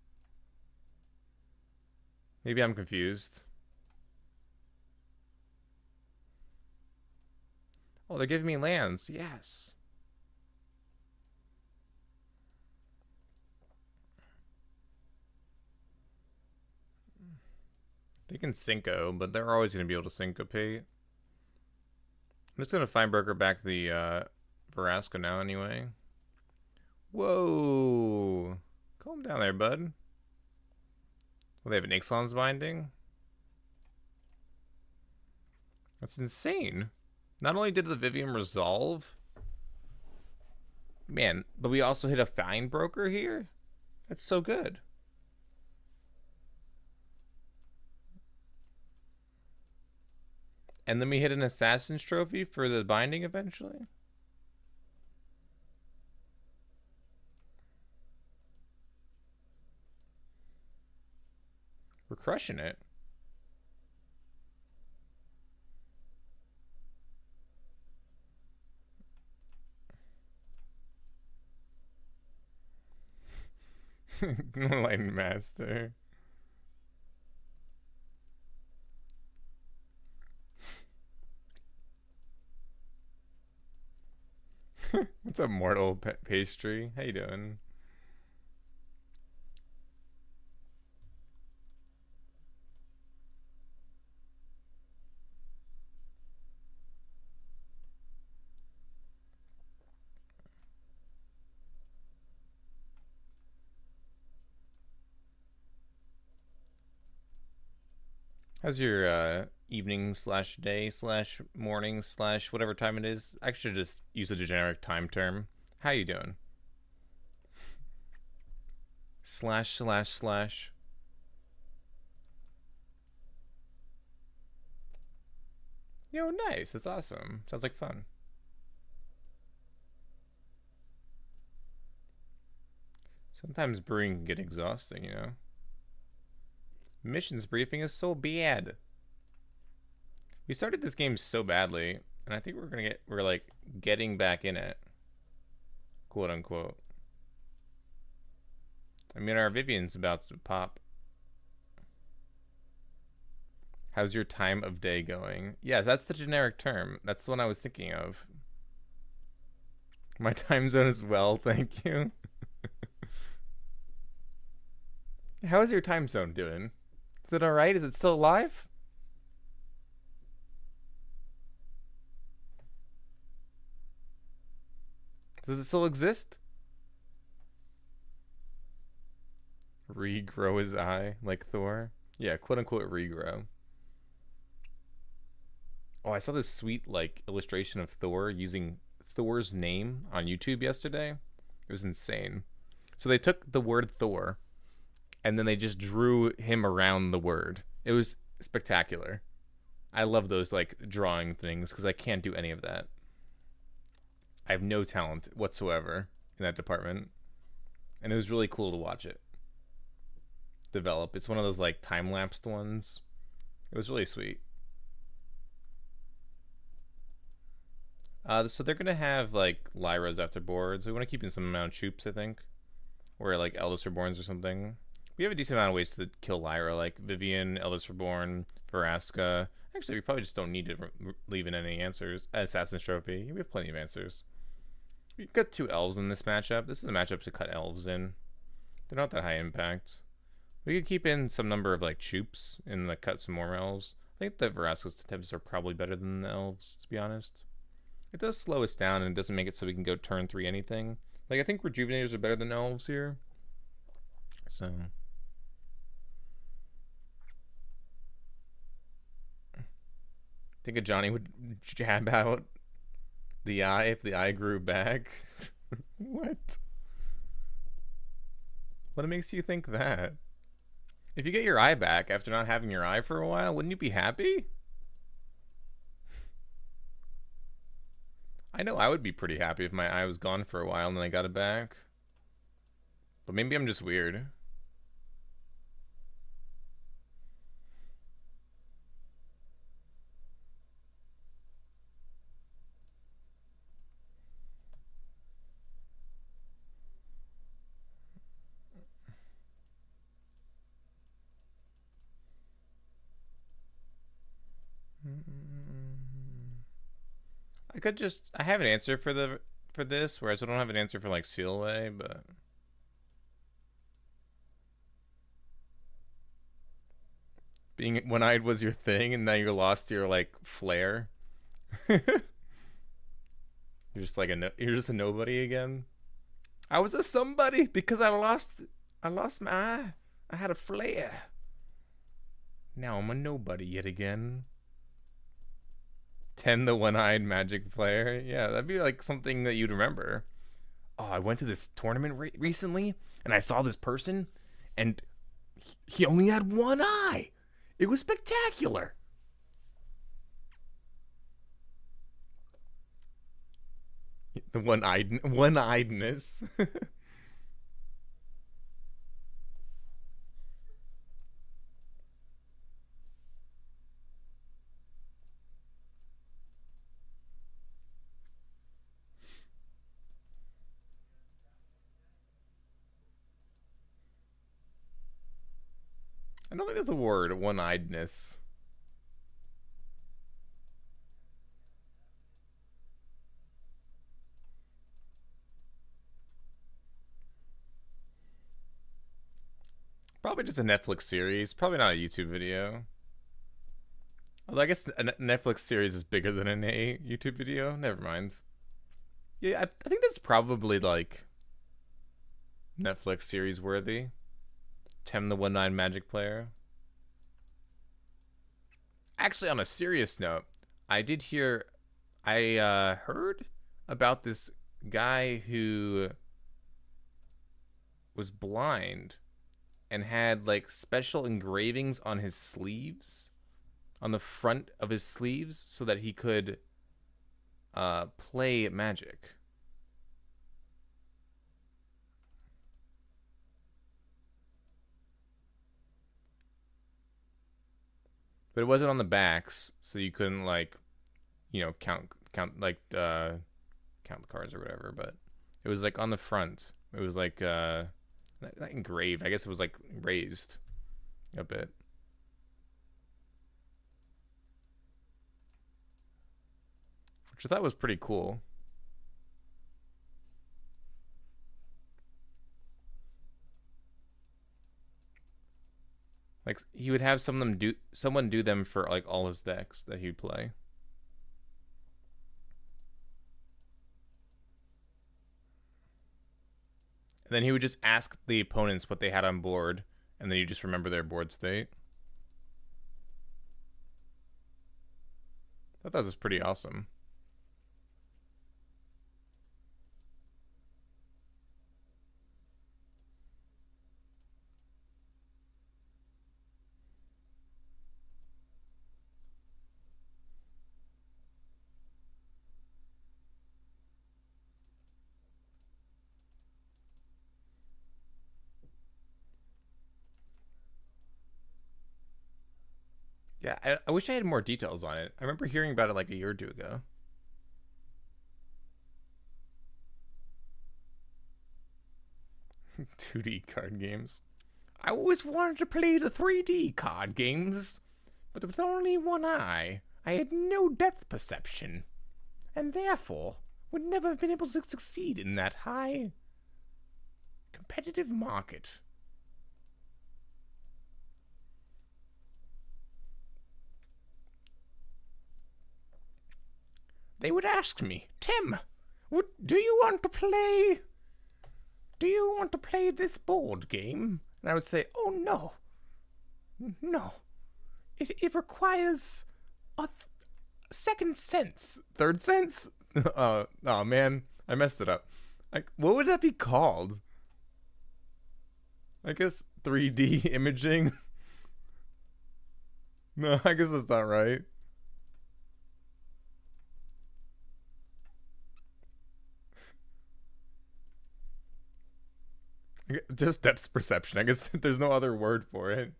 Maybe I'm confused. Oh, they're giving me lands. Yes. They can Cinco, but they're always going to be able to Syncopate. I'm just going to Fine Broker back the Verasco now anyway. Whoa. Calm down there, bud. Well, they have an Ixalan's Binding? That's insane. Not only did the Vivian resolve, Man, but we also hit a fine broker here? That's so good. And then we hit an Assassin's Trophy for the binding eventually? We're crushing it. Enlightened Master. What's up, Mortal Pastry? How you doing? How's your evening slash day slash morning slash whatever time it is? I should just use a generic time term. How you doing? Slash slash slash. Yo, nice. That's awesome. Sounds like fun. Sometimes brewing can get exhausting, you know? Missions briefing is so bad. We started this game so badly, and I think we're like getting back in it. Quote unquote. I mean, our Vivian's about to pop. How's your time of day going? Yeah, that's the generic term. That's the one I was thinking of. My time zone as well, thank you. How is your time zone doing? Is it alright? Is it still alive? Does it still exist? Regrow his eye like Thor? Yeah, quote unquote regrow. Oh, I saw this sweet like illustration of Thor using Thor's name on YouTube yesterday. It was insane. So they took the word Thor and then they just drew him around the word. It was spectacular. I love those like drawing things because I can't do any of that. I have no talent whatsoever in that department. And it was really cool to watch it develop. It's one of those like time-lapsed ones. It was really sweet. So they're gonna have like Lyras after boards. We want to keep in some amount of troops, I think, or like Eldest Reborns or something. We have a decent amount of ways to kill Lyra, like Vivian, Eldest Reborn, Veraska. Actually, we probably just don't need to leave in any answers. Assassin's Trophy. We have plenty of answers. We've got 2 elves in this matchup. This is a matchup to cut elves in. They're not that high impact. We could keep in some number of like troops and like cut some more elves. I think the Veraska's attempts are probably better than the elves, to be honest. It does slow us down and it doesn't make it so we can go turn 3 anything. Like, I think Rejuvenators are better than elves here. So... think a Johnny would jab out the eye if the eye grew back? What? What makes you think that? If you get your eye back after not having your eye for a while, wouldn't you be happy? I know I would be pretty happy if my eye was gone for a while and then I got it back. But maybe I'm just weird. I could just... I have an answer for this, whereas I don't have an answer for like Seal Away, but... being one-eyed was your thing, and now you're lost to your like flair. You're just like you're just a nobody again. I was a somebody because I lost my eye. I had a flare. Now I'm a nobody yet again. 10 the one-eyed magic flare. Yeah, that'd be like something that you'd remember. oh, I went to this tournament recently, and I saw this person, and he only had one eye. It was spectacular. The one-eyedness. I don't think that's a word, one-eyedness. Probably just a Netflix series. Probably not a YouTube video. Although I guess a Netflix series is bigger than a YouTube video. Never mind. Yeah, I think that's probably like Netflix series worthy. Tem the One-Eyed Magic Player. Actually, on a serious note, I heard about this guy who was blind and had like special engravings on his sleeves, on the front of his sleeves, so that he could play Magic. But it wasn't on the backs, so you couldn't like, count count the cards or whatever. But it was like on the front. It was like not engraved. I guess it was like raised a bit. Which I thought was pretty cool. Like he would have someone do them for like all his decks that he'd play. And then he would just ask the opponents what they had on board, and then you just remember their board state. I thought that was pretty awesome. Yeah, I wish I had more details on it. I remember hearing about it like a year or two ago. 2D card games. I always wanted to play the 3D card games, but with only one eye, I had no depth perception, and therefore would never have been able to succeed in that high competitive market. They would ask me, Tim, do you want to play? Do you want to play this board game? And I would say, oh no, no. It requires a second sense. Third sense? Oh man, I messed it up. Like, what would that be called? I guess 3D imaging. No, I guess that's not right. Just depth perception. I guess there's no other word for it.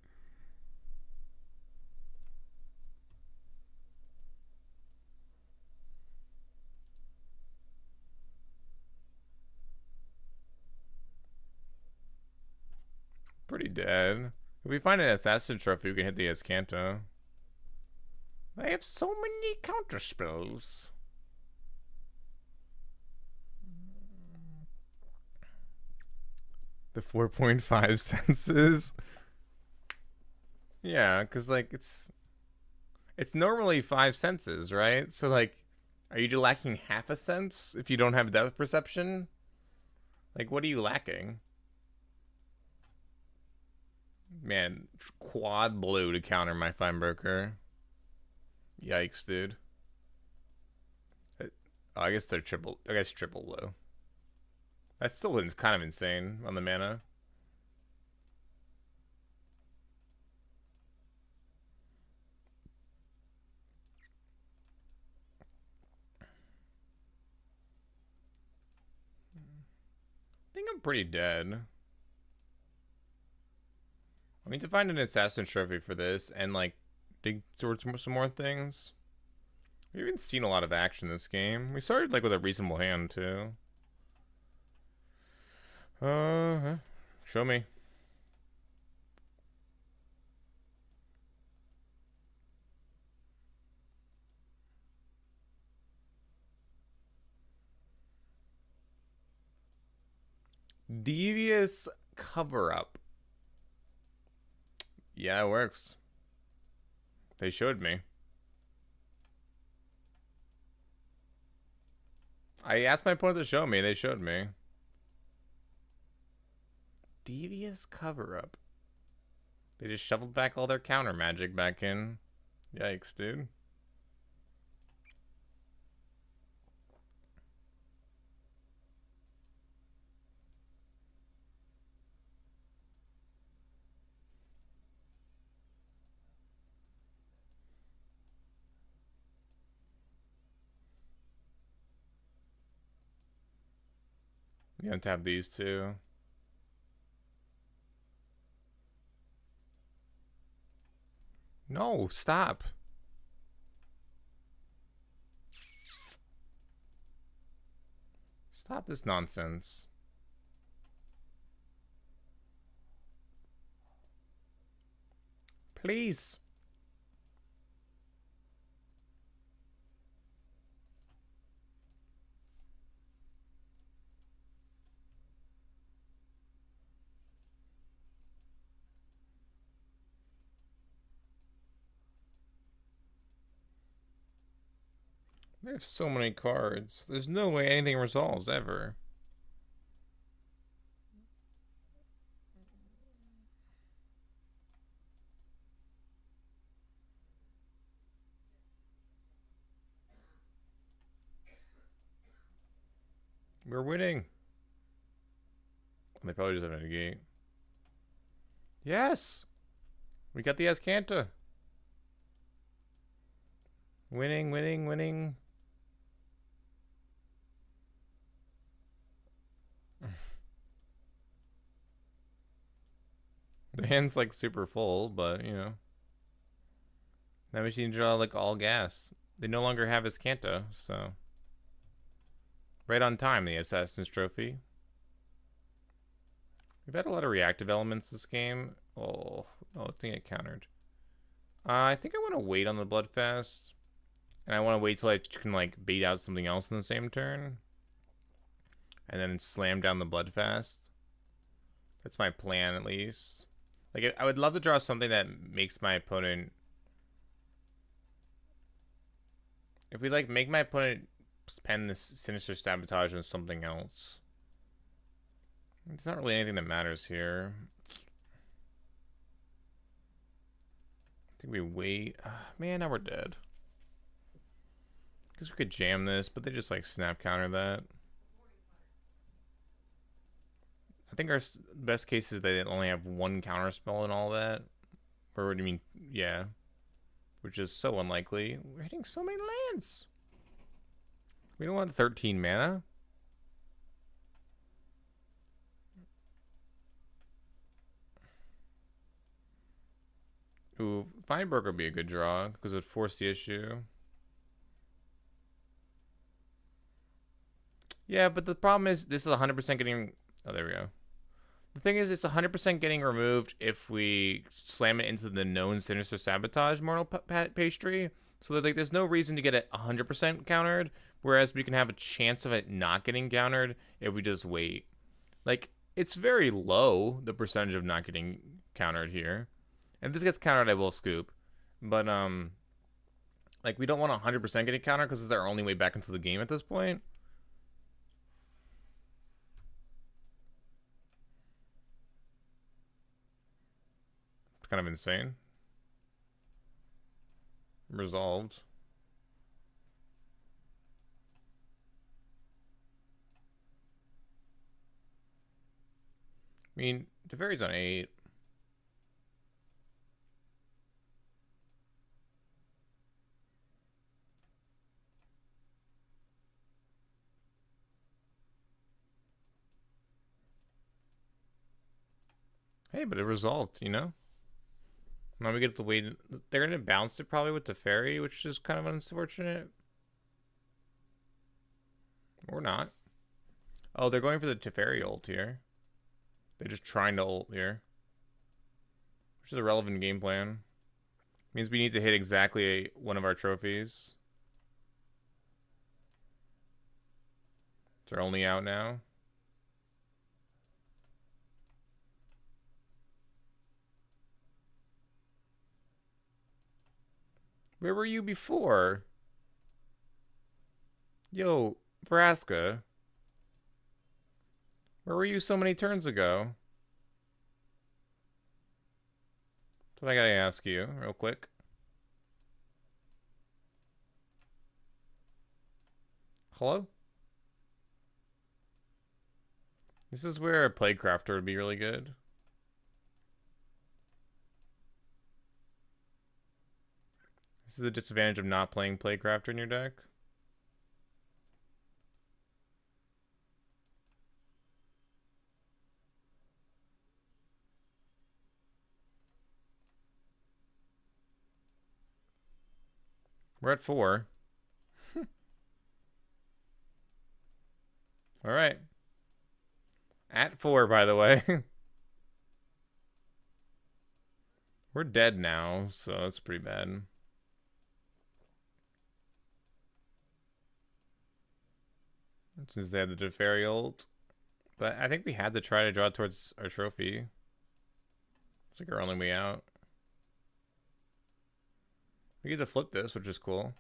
Pretty dead. If we find an assassin trophy, we can hit the Escanto. They have so many counter spells. The 4.5 senses. Yeah, because like it's normally 5 senses, right? So like, are you lacking half a sense if you don't have depth perception? Like, what are you lacking? Man, quad blue to counter my Fine Broker. Yikes, dude. Oh, I guess they're triple. I guess triple blue. That still is kind of insane on the mana. I think I'm pretty dead. I need to find an assassin trophy for this and like dig towards some more things. We haven't seen a lot of action this game. We started like with a reasonable hand too. Show me. Devious cover up. Yeah, it works. They showed me. I asked my opponent to show me. They showed me. Devious cover up. They just shoveled back all their counter magic back in. Yikes, dude. You untap these two. No, stop. Stop this nonsense. Please. They have so many cards. There's no way anything resolves ever. We're winning. They probably just have a negate. Yes! We got the Ascanta. Winning, winning, winning. The hand's like super full, but you know. Now we need to draw like all gas. They no longer have Ascanta, so. Right on time, the Assassin's Trophy. We've had a lot of reactive elements this game. Oh, it's gonna get countered. I think I want to wait on the Bloodfast. And I want to wait till I can like bait out something else in the same turn. And then slam down the Bloodfast. That's my plan, at least. Like, I would love to draw something that makes my opponent... If we, like, make my opponent pen this Sinister Sabotage on something else. It's not really anything that matters here. I think we wait. Man, now we're dead. Because we could jam this, but they just, like, snap counter that. I think our best case is they only have one counter spell and all that. Or what do you mean? Yeah. Which is so unlikely. We're hitting so many lands. We don't want 13 mana. Ooh, Feinberg would be a good draw because it would force the issue. Yeah, but the problem is this is 100% getting... Oh, there we go. The thing is, it's 100% getting removed if we slam it into the known Sinister Sabotage Mortal Pastry. So that, like, there's no reason to get it 100% countered, whereas we can have a chance of it not getting countered if we just wait. Like, it's very low, the percentage of not getting countered here. And if this gets countered, I will scoop. But, like, we don't want 100% getting countered because it's our only way back into the game at this point. Kind of insane. Resolved. I mean, Teferi's on 8. Hey, but it resolved, you know? Now we get to wait. They're going to bounce it probably with Teferi, which is kind of unfortunate. Or not. Oh, they're going for the Teferi ult here. They're just trying to ult here. Which is a relevant game plan. Means we need to hit exactly one of our trophies. They're only out now. Where were you before? Yo, Vraska. Where were you so many turns ago? That's what I gotta ask you, real quick. Hello? This is where a Playcrafter would be really good. This is a disadvantage of not playing Playcrafter in your deck. We're at 4. All right. At 4, by the way. We're dead now, so that's pretty bad. Since they had the Teferi ult. But I think we had to try to draw towards our trophy. It's like our only way out. We get to flip this, which is cool.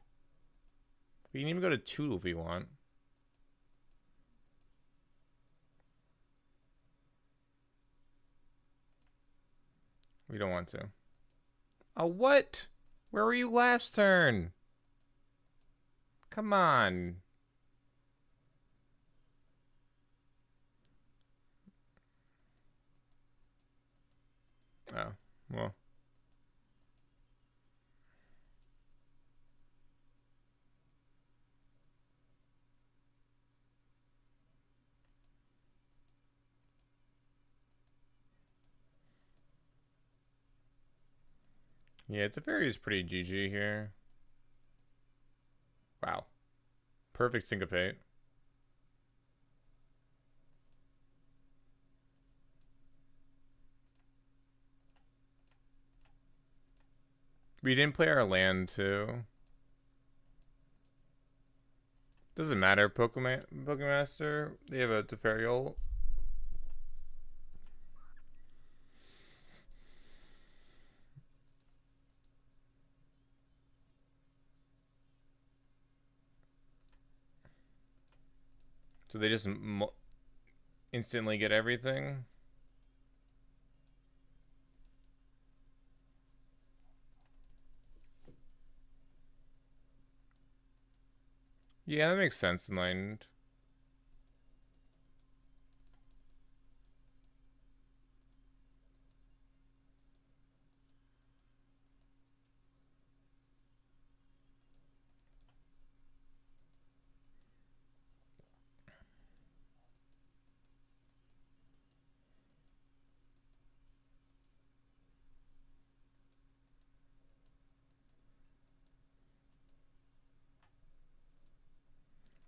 We can even go to 2 if we want. We don't want to. Oh, what? Where were you last turn? Come on. Oh, well. Yeah, Teferi is pretty GG here. Wow. Perfect syncopate. We didn't play our land too. Doesn't matter, Pokemaster. They have a Teferi ult. So they just instantly get everything. Yeah, that makes sense, Enlightened.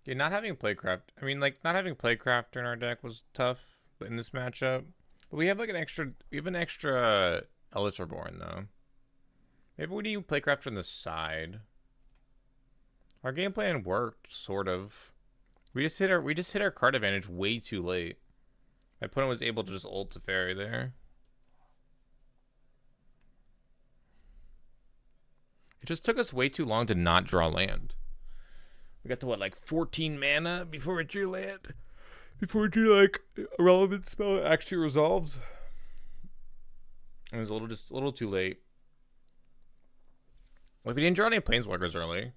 Yeah, not having Playcraft. I mean, like, not having Playcraft in our deck was tough in this matchup. But we have, like, we have an extra Ellis Reborn, though. Maybe we need Playcraft on the side. Our game plan worked, sort of. We just hit our card advantage way too late. My opponent was able to just ult Teferi there. It just took us way too long to not draw land. We got to what, like 14 mana before we drew land? Before we drew like a relevant spell that actually resolves. It was just a little too late. Like we didn't draw any planeswalkers early.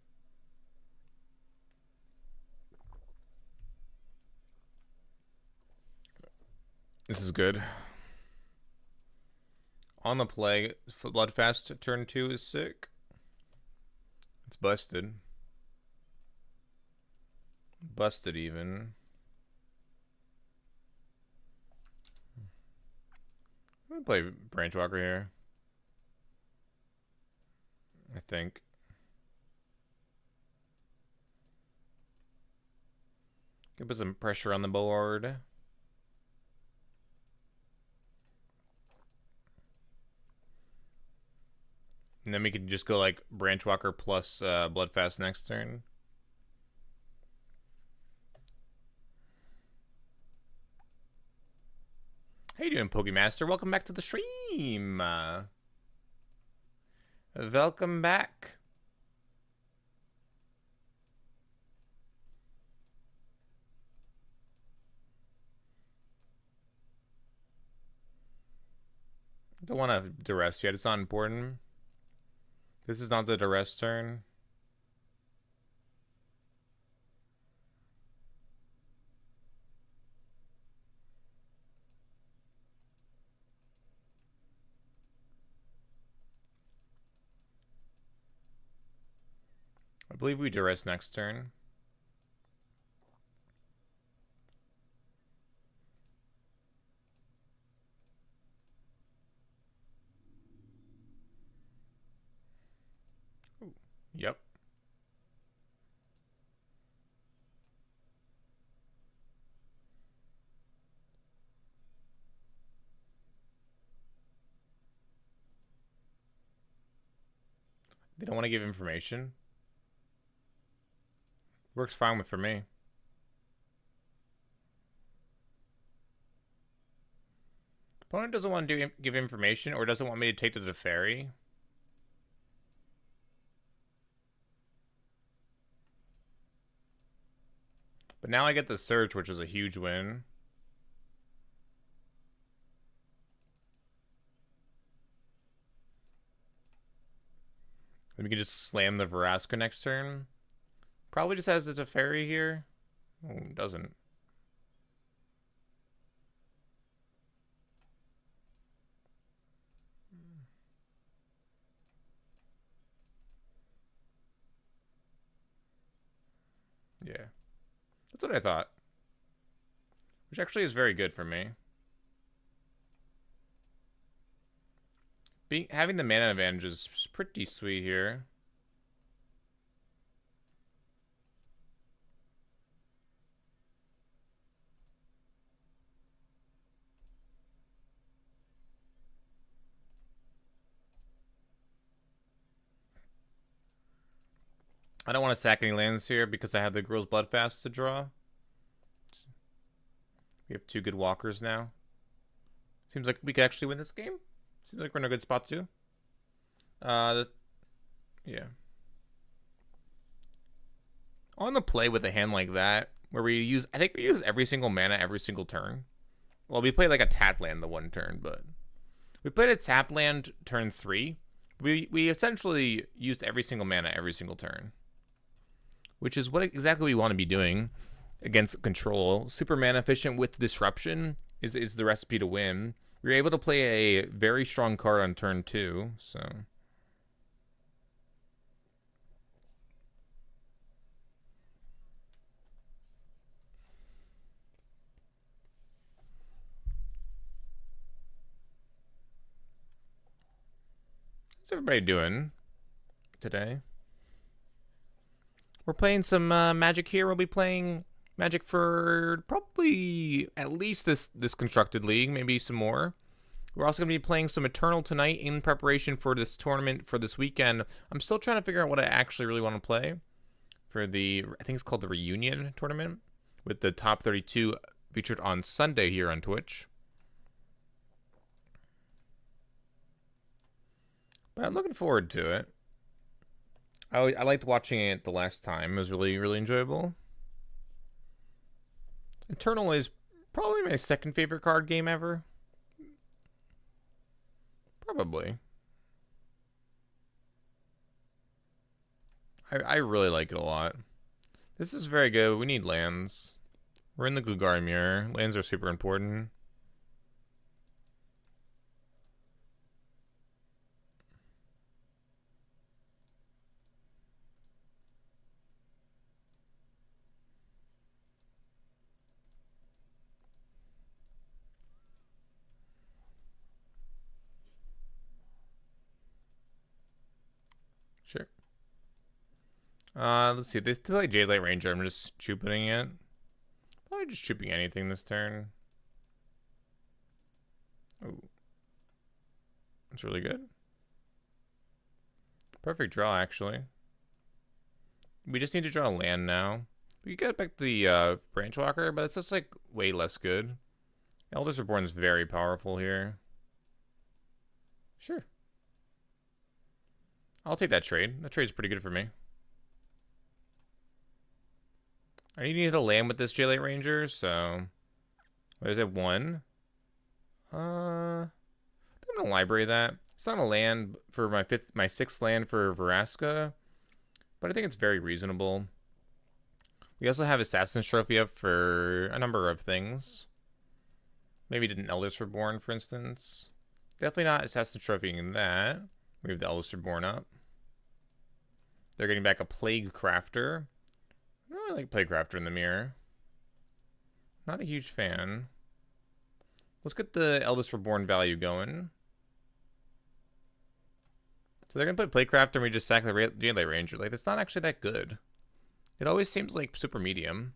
This is good. On the play, Bloodfast turn 2 is sick. It's busted. Busted even. I'm gonna play Branchwalker here. I think. Could put some pressure on the board. And then we can just go like Branchwalker plus Bloodfast next turn. How you doing, Pokemaster? Welcome back to the stream. Welcome back. Don't want to duress yet. It's not important. This is not the duress turn. I believe we duress next turn. Ooh, yep. They don't want to give information. Works fine for me. Opponent doesn't want to give information or doesn't want me to take to the ferry. But now I get the search, which is a huge win. Then we can just slam the Veraska next turn. Probably just has the Teferi here. Oh, it doesn't. Yeah. That's what I thought. Which actually is very good for me. Having the mana advantage is pretty sweet here. I don't want to sack any lands here because I have the Girl's Bloodfast to draw. We have 2 good walkers now. Seems like we could actually win this game. Seems like we're in a good spot too. Yeah. On the play with a hand like that, where we use, I think we use every single mana every single turn. Well, we played like a tap land the one turn, but we played a tap land turn 3. We essentially used every single mana every single turn, which is what exactly we want to be doing against control. Super mana efficient with disruption is the recipe to win. We were able to play a very strong card on turn 2, so. What's everybody doing today? We're playing some Magic here. We'll be playing Magic for probably at least this constructed league, maybe some more. We're also going to be playing some Eternal tonight in preparation for this tournament for this weekend. I'm still trying to figure out what I actually really want to play for the, I think it's called the Reunion tournament, with the top 32 featured on Sunday here on Twitch. But I'm looking forward to it. I liked watching it the last time. It was really, really enjoyable. Eternal is probably my second favorite card game ever. Probably. I really like it a lot. This is very good. We need lands. We're in the Gugarmir. Lands are super important. Let's see. They play Jadelight Ranger. I'm just chooping it. Probably just chooping anything this turn. Ooh. That's really good. Perfect draw, actually. We just need to draw a land now. We get back the Branch Walker, but it's just like way less good. Elders Reborn is very powerful here. Sure. I'll take that trade. That trade's pretty good for me. I need a land with this Jadelight Ranger, so there's it 1. I'm gonna library that. It's not a land for my 6th land for Vraska, but I think it's very reasonable. We also have Assassin's Trophy up for a number of things. Maybe did an Elders Reborn, for instance. Definitely not Assassin's Trophy in that. We have the Elders Reborn up. They're getting back a Plague Crafter. I really like Plague Crafter in the mirror. Not a huge fan. Let's get the Eldest Reborn value going. So they're going to play Playcraft and we just sack the Jadelight Ranger. Like, that's not actually that good. It always seems like super medium,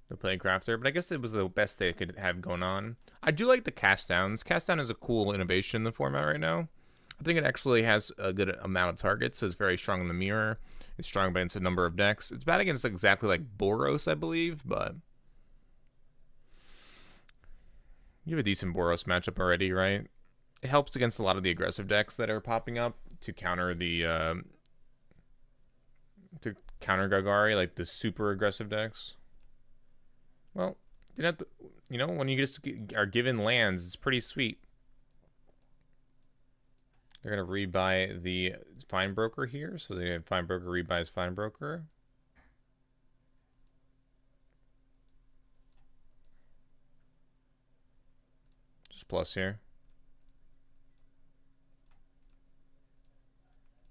the Playcrafter, but I guess it was the best they could have going on. I do like the Cast Downs. Cast Down is a cool innovation in the format right now. I think it actually has a good amount of targets. It's very strong in the mirror. It's strong against a number of decks. It's bad against exactly like Boros, I believe, but you have a decent Boros matchup already, right? It helps against a lot of the aggressive decks that are popping up to counter the Gagari, like the super aggressive decks. Well, you have to, when you just are given lands, it's pretty sweet. They're gonna rebuy the Fine Broker here, so they have Fine Broker rebuys Fine Broker. Just plus here.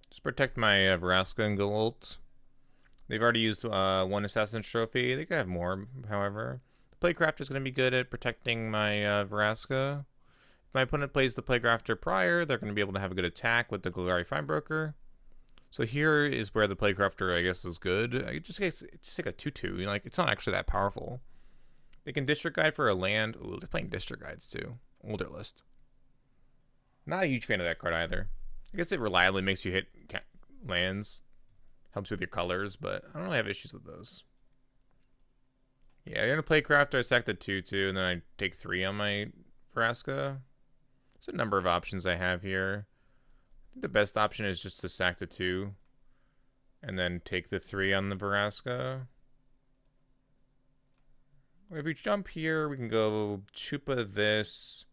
Just protect my Vraska and Gold. They've already used 1 Assassin's Trophy. They could have more, however. The Playcrafter is going to be good at protecting my Vraska. If my opponent plays the Playcrafter prior, they're going to be able to have a good attack with the Golgari Finebroker. So here is where the Playcrafter, I guess, is good. I just take a 2/2. Like, it's not actually that powerful. They can District Guide for a land. Ooh, they're playing District Guides too. Older list. Not a huge fan of that card either. I guess it reliably makes you hit lands. Helps with your colors, but I don't really have issues with those. Yeah, I'm going to play Crafter. I sacked a 2/2, and then I take 3 on my Vraska. There's a number of options I have here. I think the best option is just to sack the 2, and then take the 3 on the Vraska. If we jump here, we can go Chupa this.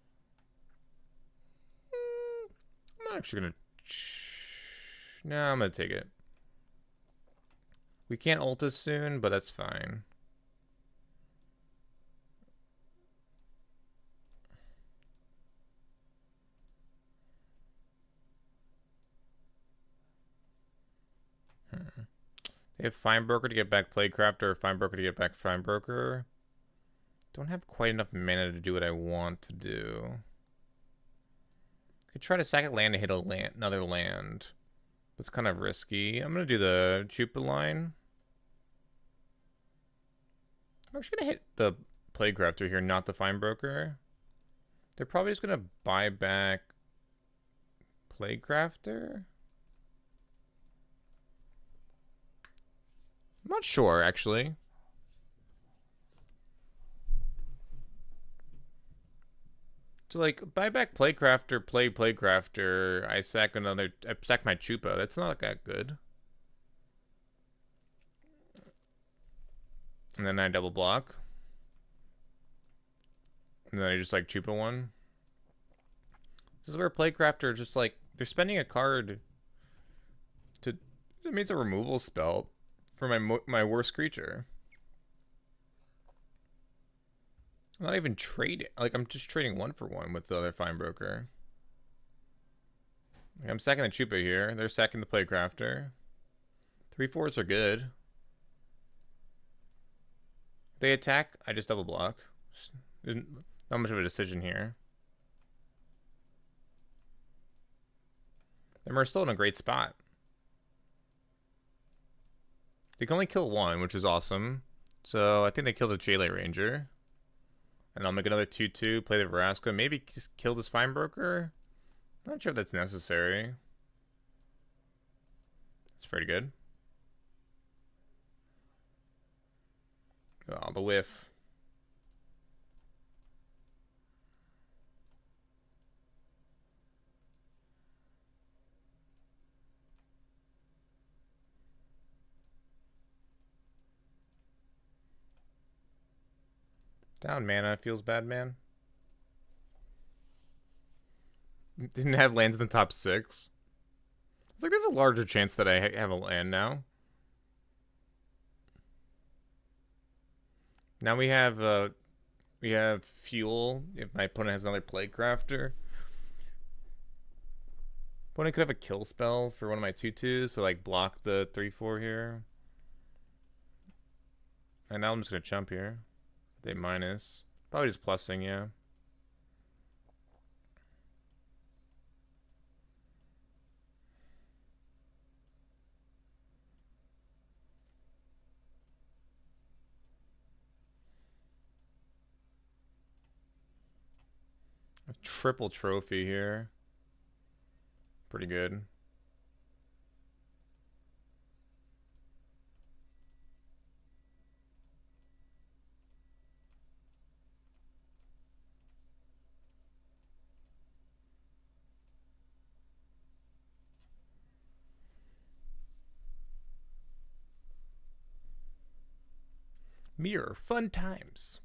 I'm not actually going to... No, I'm going to take it. We can't ult as soon, but that's fine. They have Finebroker to get back Playcrafter, or Finebroker to get back Finebroker. Don't have quite enough mana to do what I want to do. I could try to sack a land to hit another land. But it's kind of risky. I'm going to do the Chupa line. I'm actually going to hit the Playcrafter here, not the Finebroker. They're probably just going to buy back Playcrafter. I'm not sure, actually. So, like, buy back Playcrafter, play Playcrafter, I sack my Chupa. That's not that good. And then I double block. And then I just, like, Chupa one. This is where Playcrafter just, like, they're spending a card to... It means a removal spell for my worst creature. I'm not even trading. Like, I'm just trading 1-for-1 with the other Finebroker. Like, I'm sacking the Chupa here. They're sacking the Playcrafter. 3/4s are good. They attack, I just double block. There's not much of a decision here. And we're still in a great spot. They can only kill one, which is awesome. So I think they killed the Jaylight Ranger. And I'll make another 2/2, play the Vraska. Maybe just kill this Finebroker. Not sure if that's necessary. It's pretty good. Oh, the whiff. Down mana feels bad, man. Didn't have lands in the top 6. It's like there's a larger chance that I have a land now. Now we have fuel if my opponent has another Plaguecrafter. Opponent could have a kill spell for one of my 2/2s, so like block the 3/4 here. And now I'm just gonna chump here. They minus. Probably just plussing, yeah. A triple trophy here. Pretty good. Mirror, fun times.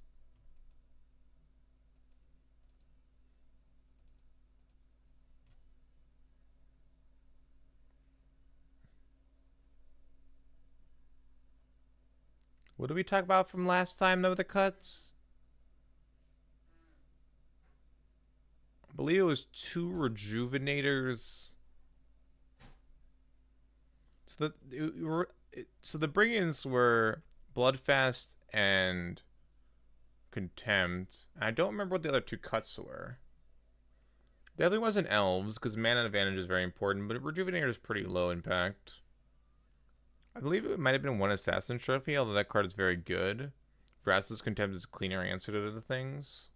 What did we talk about from last time, though, the cuts? I believe it was 2 Rejuvenators. So the bring-ins were Bloodfast and Contempt. I don't remember what the other 2 cuts were. The other one wasn't Elves, because mana advantage is very important, but Rejuvenator is pretty low impact. I believe it might have been 1 Assassin Trophy, although that card is very good. Vraska's Contempt is a cleaner answer to the things.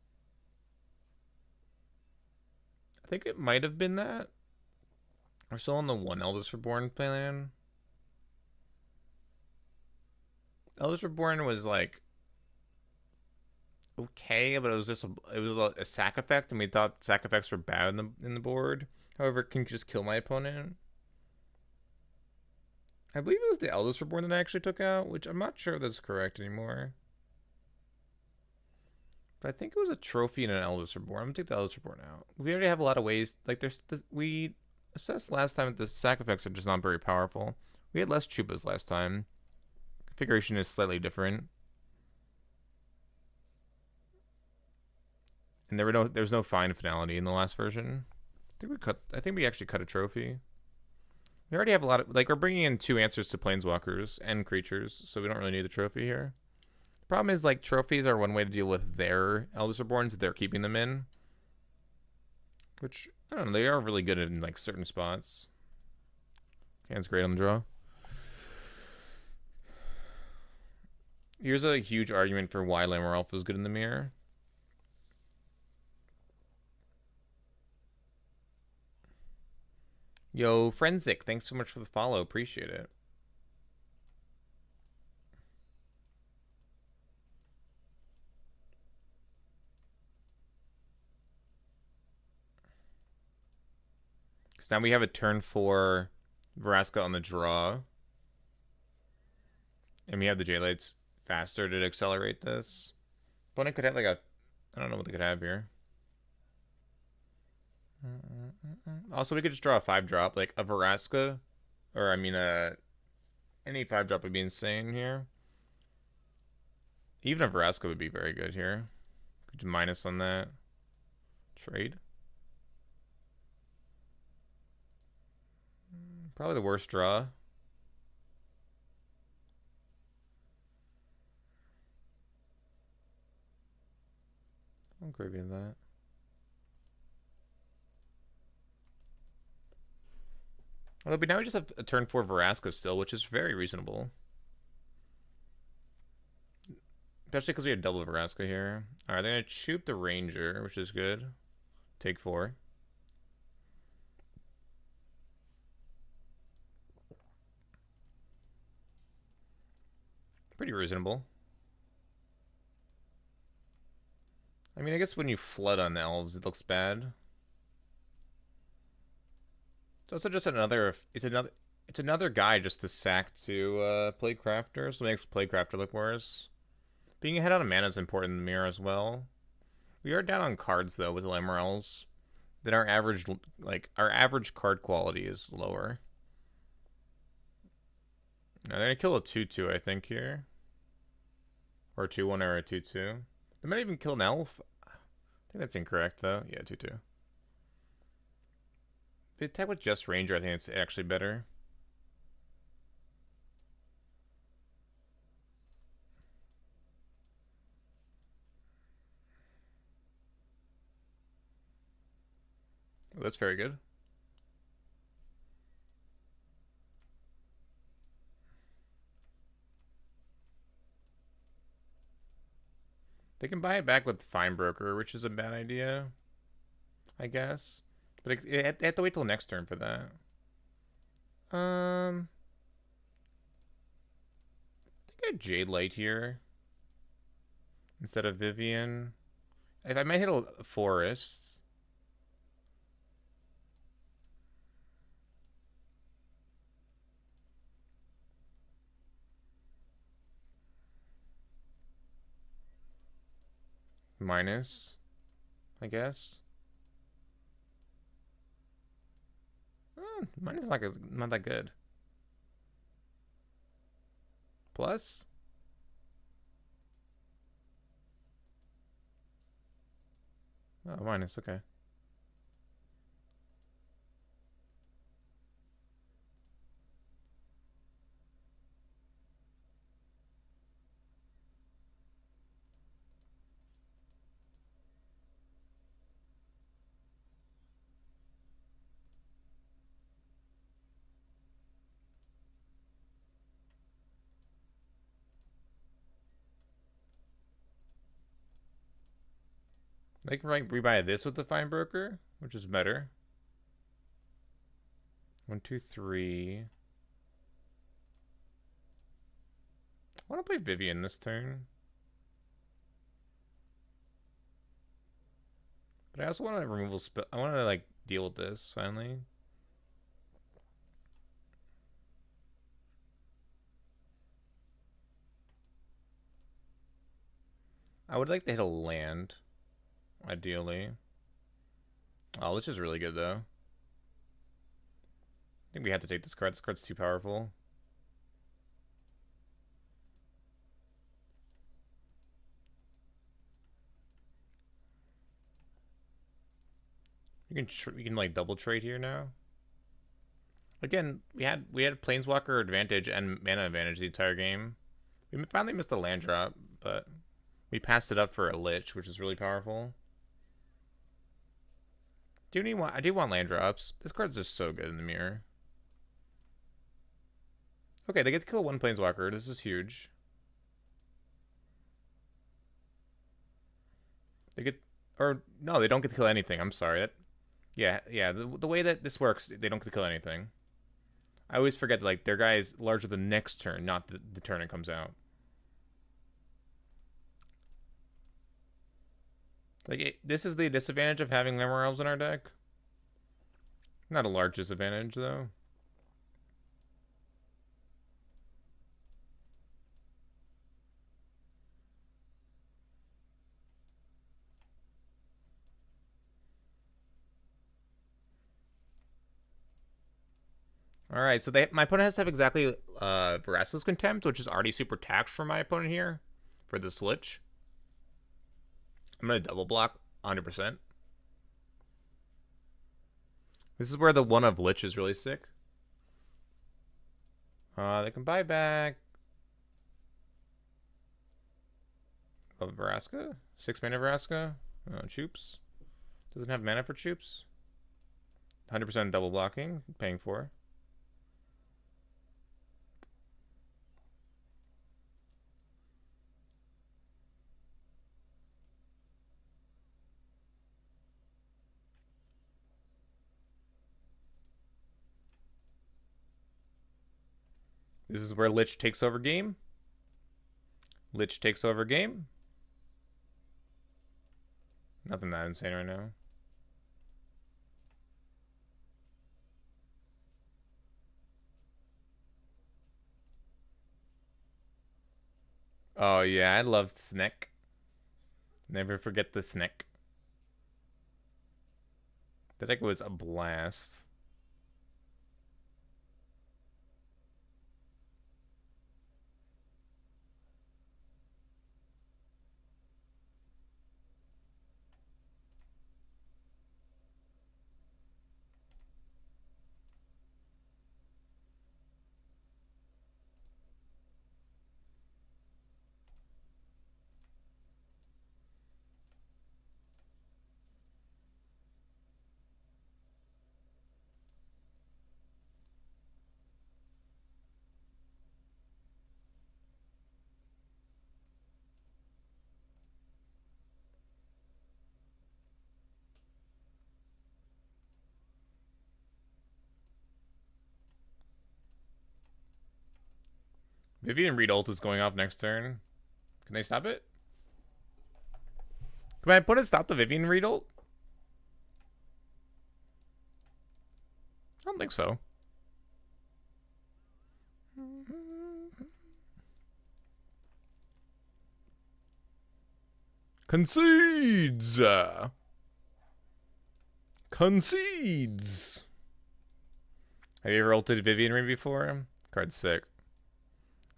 I think it might have been that. We're still on the 1 Eldest Reborn plan. Eldest Reborn was like okay, but it was just a sack effect, and we thought sack effects were bad in the board. However, it can just kill my opponent. I believe it was the Eldest Reborn that I actually took out, which I'm not sure that's correct anymore. But I think it was a trophy and an Eldest Reborn. I'm gonna take the Eldest Reborn out. We already have a lot of ways. Like we assessed last time that the sack effects are just not very powerful. We had less Chupas last time. Configuration is slightly different. And there was no fine finality in the last version. I think we actually cut a trophy. We already have a lot of, like, we're bringing in 2 answers to planeswalkers and creatures, so we don't really need the trophy here. The problem is, like, trophies are one way to deal with their Eldest Reborns that they're keeping them in. Which, I don't know, they are really good in, like, certain spots. Hand's great on the draw. Here's a huge argument for why Lamar Alpha is good in the mirror. Yo, Frenzic, thanks so much for the follow. Appreciate it. Because now we have a turn 4 Vraska on the draw. And we have the J-Lights faster to accelerate this. Opponent could have like a... I don't know what they could have here. Also, we could just draw a 5-drop, like a Vraska, or I mean, any 5-drop would be insane here. Even a Vraska would be very good here. Could do minus on that. Trade. Probably the worst draw. I'm grabbing that. Well, but now we just have a turn 4 Vraska still, which is very reasonable. Especially because we have double Vraska here. Alright, they're going to shoot the Ranger, which is good. Take 4. Pretty reasonable. I mean, I guess when you flood on elves, it looks bad. It's also just another. It's another guy just to sack to play Crafter, so it makes play Crafter look worse. Being ahead on mana is important in the mirror as well. We are down on cards though with Lemurels. Then our average card quality is lower. Now they're gonna kill a 2/2, I think here, or a 2/1 or a 2/2. They might even kill an elf. I think that's incorrect though. Yeah, 2/2. If they attack with just Ranger, I think it's actually better. Oh, that's very good. They can buy it back with Fine Broker, which is a bad idea, I guess. But they have to wait till next turn for that. I think I had Jade Light here instead of Vivian. If I might hit a Forest. Minus, I guess. Minus not that good. Plus. Oh, minus, okay. They can rebuy this with the Fine Broker, which is better. 1, 2, 3. I want to play Vivian this turn. But I also want to removal spell. I want to like deal with this finally. I would like to hit a land, ideally. Oh, this is really good though. I think we have to take this card. This card's too powerful. You can like double trade here now. Again, we had Planeswalker advantage and mana advantage the entire game. We finally missed a land drop, but we passed it up for a Lich, which is really powerful. I do want land drops. This card's just so good in the mirror. Okay, they get to kill one Planeswalker. This is huge. They get, or no, they don't get to kill anything. I'm sorry. Yeah. The way that this works, they don't get to kill anything. I always forget that, like, their guy is larger the next turn, not the turn it comes out. Like, this is the disadvantage of having Lemur Elves in our deck. Not a large disadvantage, though. Alright, so my opponent has to have exactly Vraska's Contempt, which is already super taxed for my opponent here, for this Lich. I'm going to double block 100%. This is where the one of Lich is really sick. They can buy back a Vraska? 6 mana Vraska? Choops. Doesn't have mana for Choops. 100% double blocking, paying for. This is where Lich takes over game. Lich takes over game. Nothing that insane right now. Oh yeah, I loved Snick. Never forget the Snick. That deck was a blast. Vivian Reed ult is going off next turn. Can they stop it? Can my opponent stop the Vivian Reed ult? I don't think so. Concedes! Concedes! Have you ever ulted Vivian Reed before? Card's sick.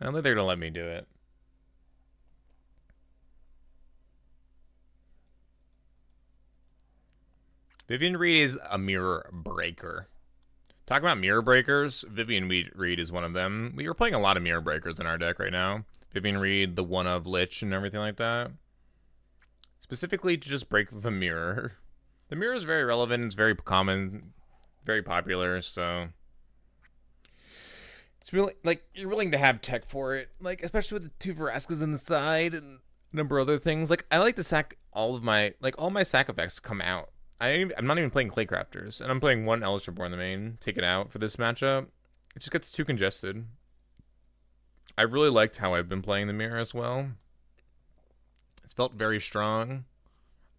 I don't think they're gonna let me do it. Vivian Reed is a mirror breaker. Talking about mirror breakers, Vivian Reed is one of them. We are playing a lot of mirror breakers in our deck right now. Vivian Reed, the one of Lich, and everything like that. Specifically to just break the mirror. The mirror is very relevant, it's very common, very popular, so... It's really, like, you're willing to have tech for it. Like, especially with the 2 Veraskas in the side and a number of other things. Like, I like to sack all of my, like, all my sack effects come out. I'm not even playing Claycrafters, and I'm playing 1 Elish Reborn in the main. Take it out for this matchup. It just gets too congested. I really liked how I've been playing the mirror as well. It's felt very strong.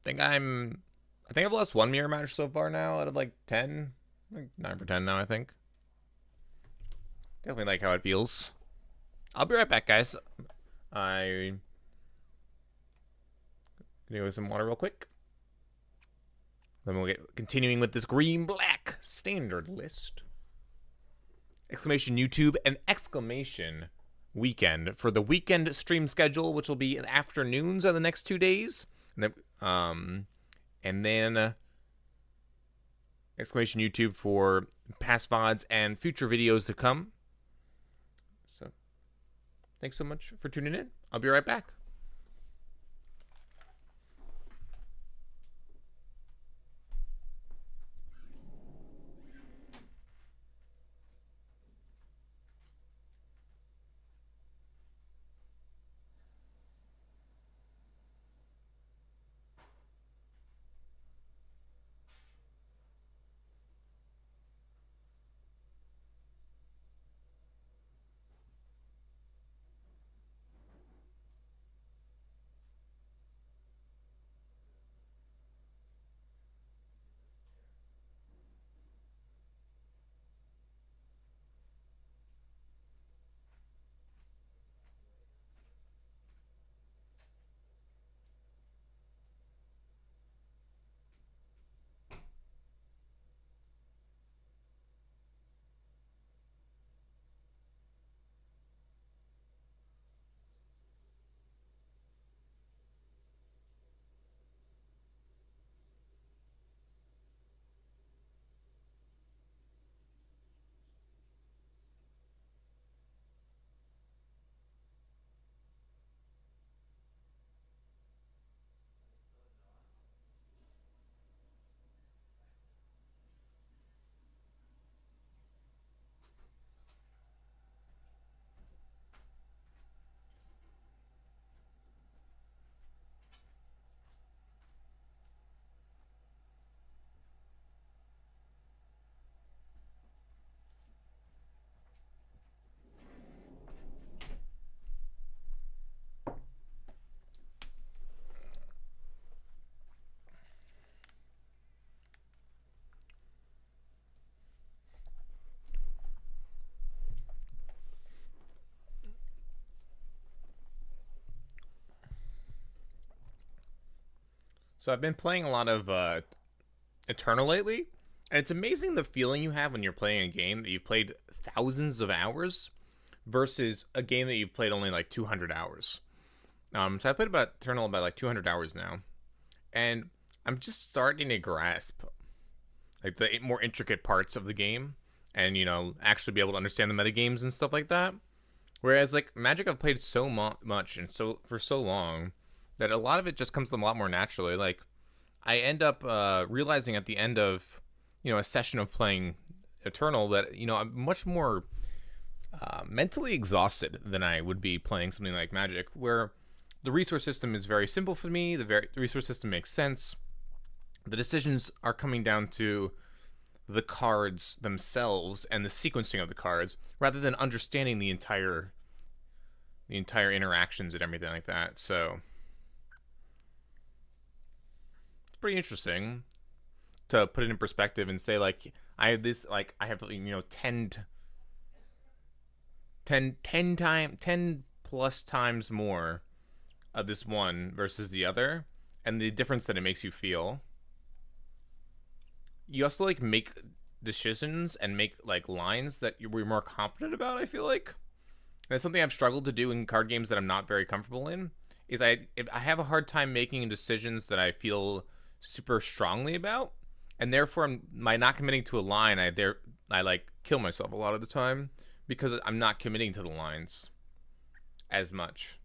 I think I've lost 1 mirror match so far now out of like 10. Like 9 for 10 now, I think. Definitely like how it feels. I'll be right back, guys. I'm gonna go with some water real quick. Then we'll get continuing with this green-black standard list. Exclamation YouTube and exclamation weekend for the weekend stream schedule, which will be in afternoons on the next 2 days. And then exclamation YouTube for past VODs and future videos to come. So thanks so much for tuning in. I'll be right back. So I've been playing a lot of Eternal lately, and it's amazing the feeling you have when you're playing a game that you've played thousands of hours versus a game that you've played only like 200 hours. So I've played about Eternal about like 200 hours now, and I'm just starting to grasp like the more intricate parts of the game, and actually be able to understand the metagames and stuff like that. Whereas like Magic, I've played so much and so for so long that a lot of it just comes to them a lot more naturally. Like I end up realizing at the end of a session of playing Eternal that I'm much more mentally exhausted than I would be playing something like Magic, where the resource system is very simple for me. The resource system makes sense. The decisions are coming down to the cards themselves and the sequencing of the cards, rather than understanding the entire interactions and everything like that. So it's pretty interesting to put it in perspective and say like I have this, like I have 10 plus times more of this one versus the other, and the difference that it makes you feel. You also like make decisions and make like lines that you're more confident about. I feel like that's something I've struggled to do in card games that I'm not very comfortable in. Is if I have a hard time making decisions that I feel super strongly about, and therefore by not committing to a line, I like kill myself a lot of the time because I'm not committing to the lines as much.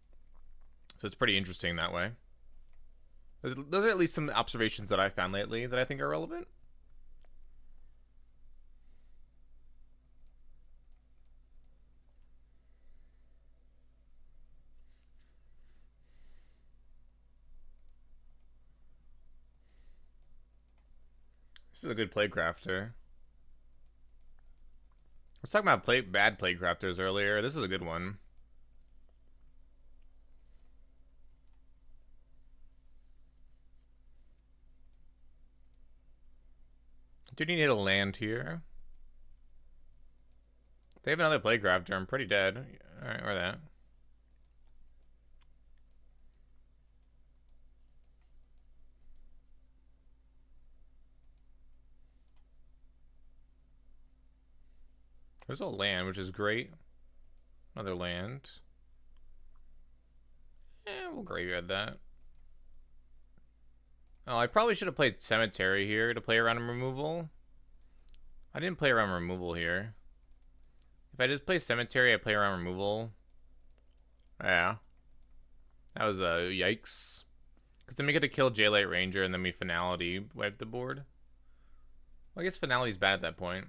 So it's pretty interesting that way. Those are at least some observations that I found lately that I think are relevant. This is a good play crafter. I was talking about bad play crafters earlier. This is a good one. Do you need a land here? They have another play crafter. I'm pretty dead. Alright, where that? There's a land, which is great. Another land. We'll graveyard that. Oh, I probably should have played Cemetery here to play around removal. I didn't play around removal here. If I just play Cemetery, I play around removal. Yeah. That was a yikes. Because then we get to kill J-Light Ranger and then we Finality wipe the board. Well, I guess Finality's bad at that point.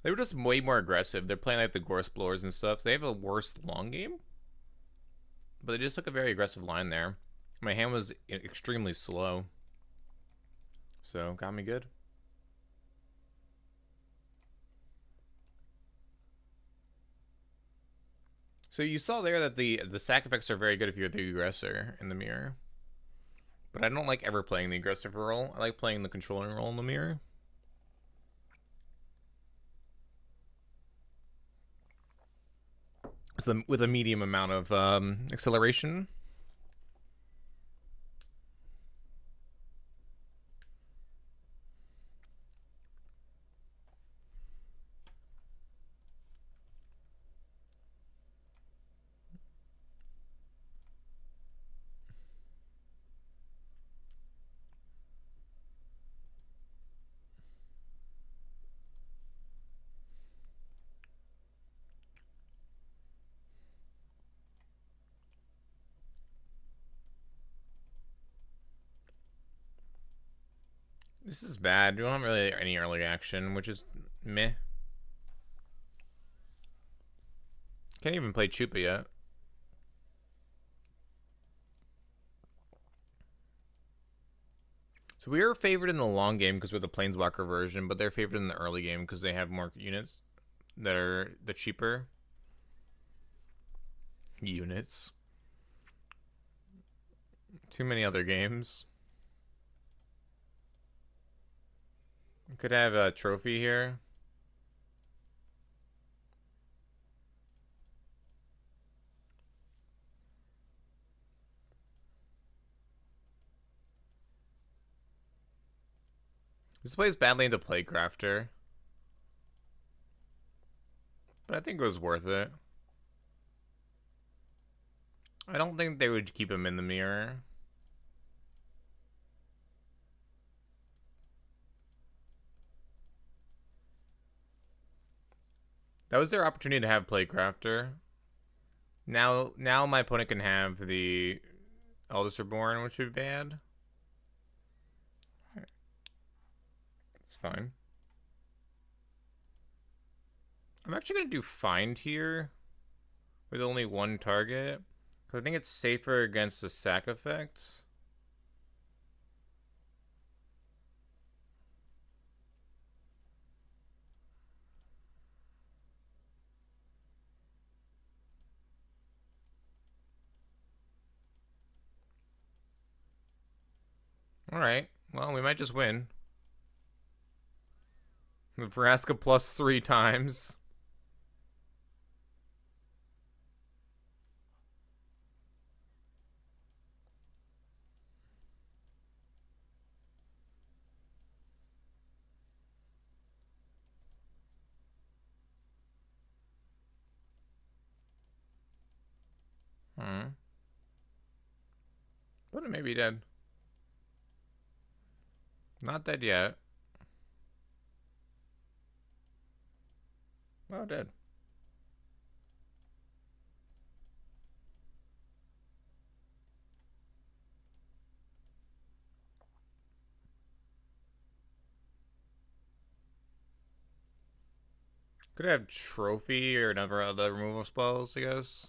They were just way more aggressive. They're playing like the Gore Explorers and stuff, so they have a worse long game. But they just took a very aggressive line there. My hand was extremely slow. So, got me good. So you saw there that the sack effects are very good if you're the aggressor in the mirror. But I don't like ever playing the aggressive role. I like playing the controlling role in the mirror. With a medium amount of acceleration. This is bad. You don't have really any early action, which is meh. Can't even play Chupa yet. So we are favored in the long game because we're the Planeswalker version, but they're favored in the early game because they have more units that are the cheaper units. Too many other games. Could have a trophy here. This plays badly into Playcrafter, but I think it was worth it. I don't think they would keep him in the mirror. That was their opportunity to have Playcrafter. Now my opponent can have the Eldest Reborn, which would be bad. It's fine. I'm actually going to do Find here with only one target, because I think it's safer against the sack effects. Alright, well, we might just win. The Vraska plus 3 times. But it may be dead. Not dead yet. Oh, dead. Could have Trophy or another other removal spells, I guess.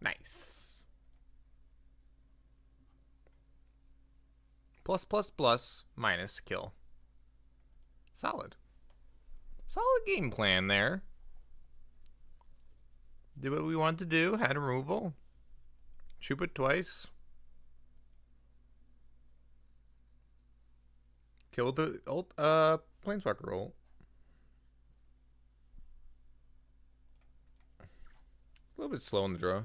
Nice. Plus, plus, plus, minus, kill. Solid. Solid game plan there. Did what we wanted to do. Had removal. Shoot it twice. Kill the Planeswalker ult. A little bit slow in the draw.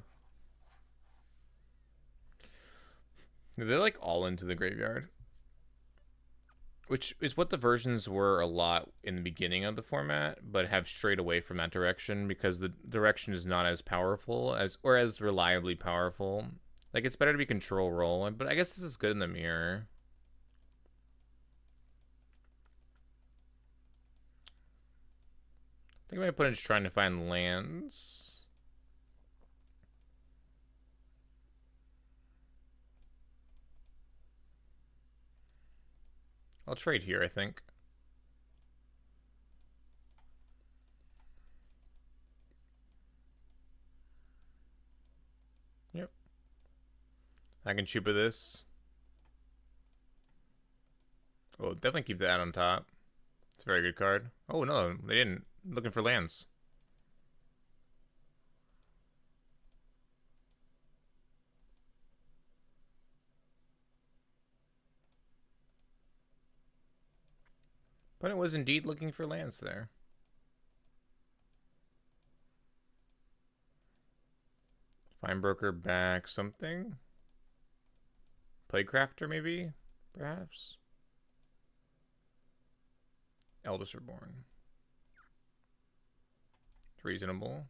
They're like all into the graveyard. Which is what the versions were a lot in the beginning of the format, but have strayed away from that direction because the direction is not as powerful as or as reliably powerful. Like, it's better to be control roll, but I guess this is good in the mirror. I think my opponent's trying to find lands. I'll trade here, I think. Yep. I can shoot with this. Oh, definitely keep that on top. It's a very good card. Oh, no, they didn't. Looking for lands. But it was indeed looking for lands there. Fine broker back something. Playcrafter maybe? Perhaps? Eldest Reborn. It's reasonable.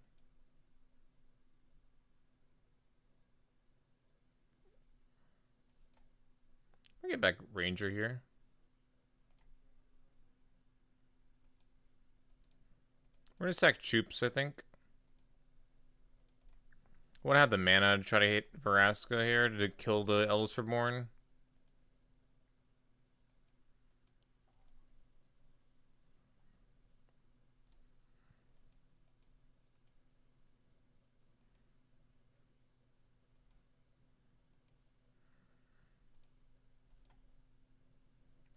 I'll get back Ranger here. We're gonna stack Choops, I think. I wanna have the mana to try to hit Vraska here to kill the Eldest Reborn.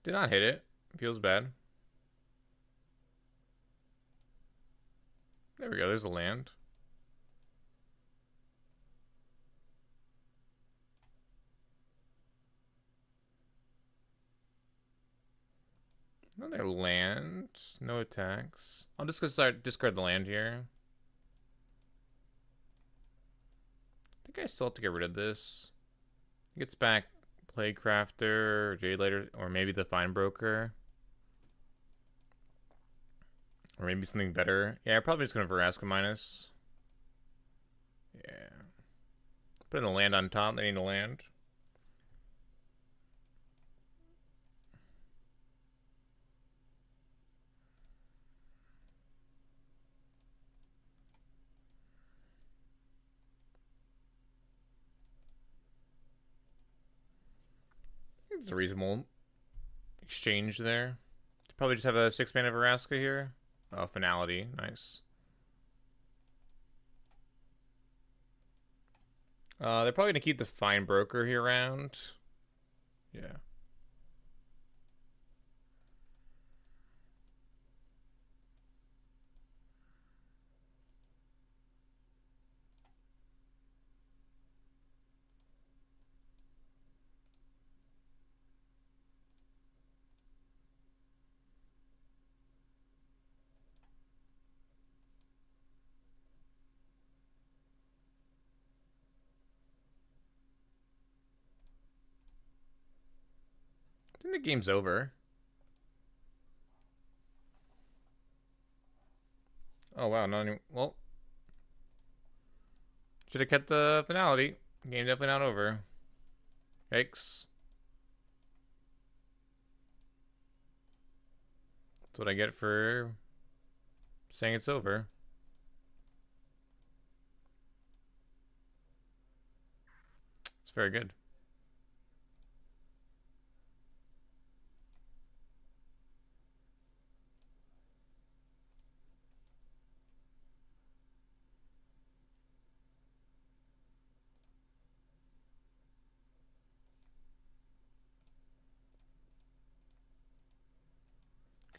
Did not hit it. Feels bad. There we go, there's a land. Another land. No attacks. I'll just go discard the land here. think I still have to get rid of this. It gets back Playcrafter, Jade Later, or maybe the Fine Broker. Or maybe something better. Yeah, probably just gonna Veraska minus. Yeah. Putting a land on top, they need a land. It's a reasonable exchange there. Probably just have a 6-mana Veraska here. Oh, Finality. Nice. They're probably going to keep the Fine Broker here around. Yeah. I think the game's over. Oh, wow. Not any. Well. Should have kept the Finality. Game definitely not over. Yikes. That's what I get for saying it's over. It's very good.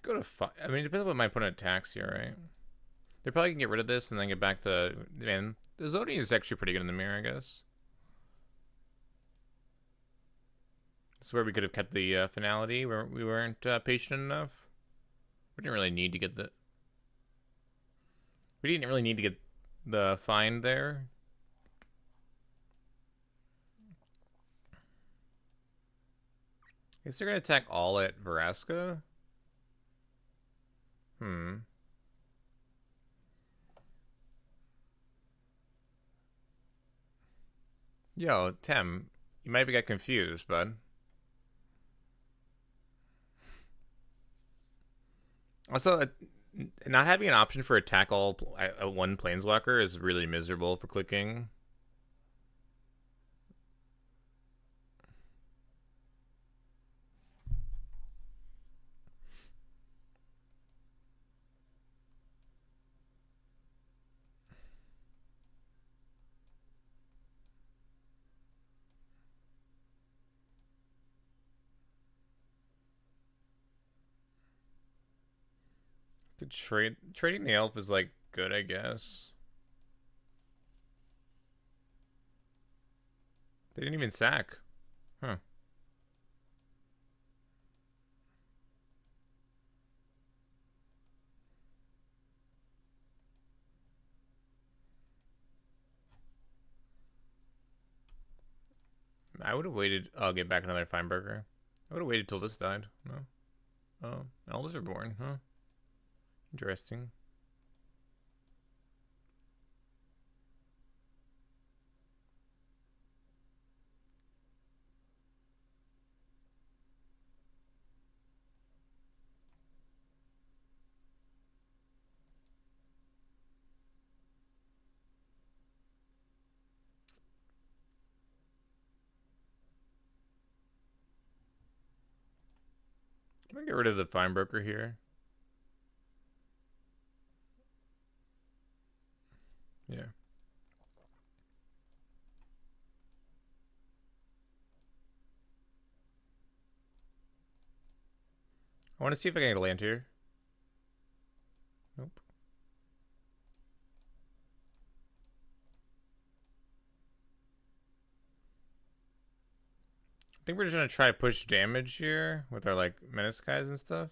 Go to 5. I mean, it depends on what my opponent attacks here, right? They probably can get rid of this and then get back to... Man, the Zodi is actually pretty good in the mirror, I guess. This is where we could have kept the Finality, where we weren't patient enough. We didn't really need to get the... We didn't really need to get the find there. I guess they're going to attack all at Veraska? Yo, Tem, you might get confused, bud. Also, not having an option for attack all one Planeswalker is really miserable for clicking. Could trading the elf is like good, I guess. They didn't even sack. Huh. I would have waited. I'll get back another Feinberger. I would have waited till this died. No. Oh, Elders Reborn, huh? Interesting. I'm gonna get rid of the Feinbroker here. Yeah. I want to see if I can get a land here. Nope. I think we're just gonna try to push damage here with our like menace guys and stuff.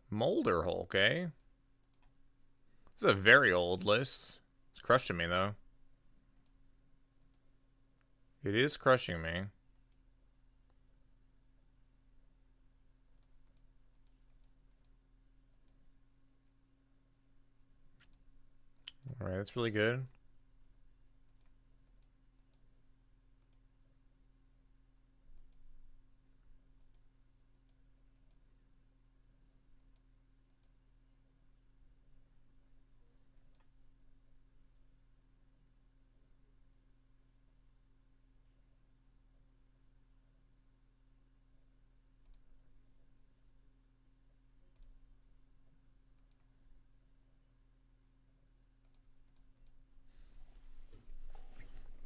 Molder Hulk, eh? This is a very old list. It's crushing me, though. It is crushing me. Alright, that's really good.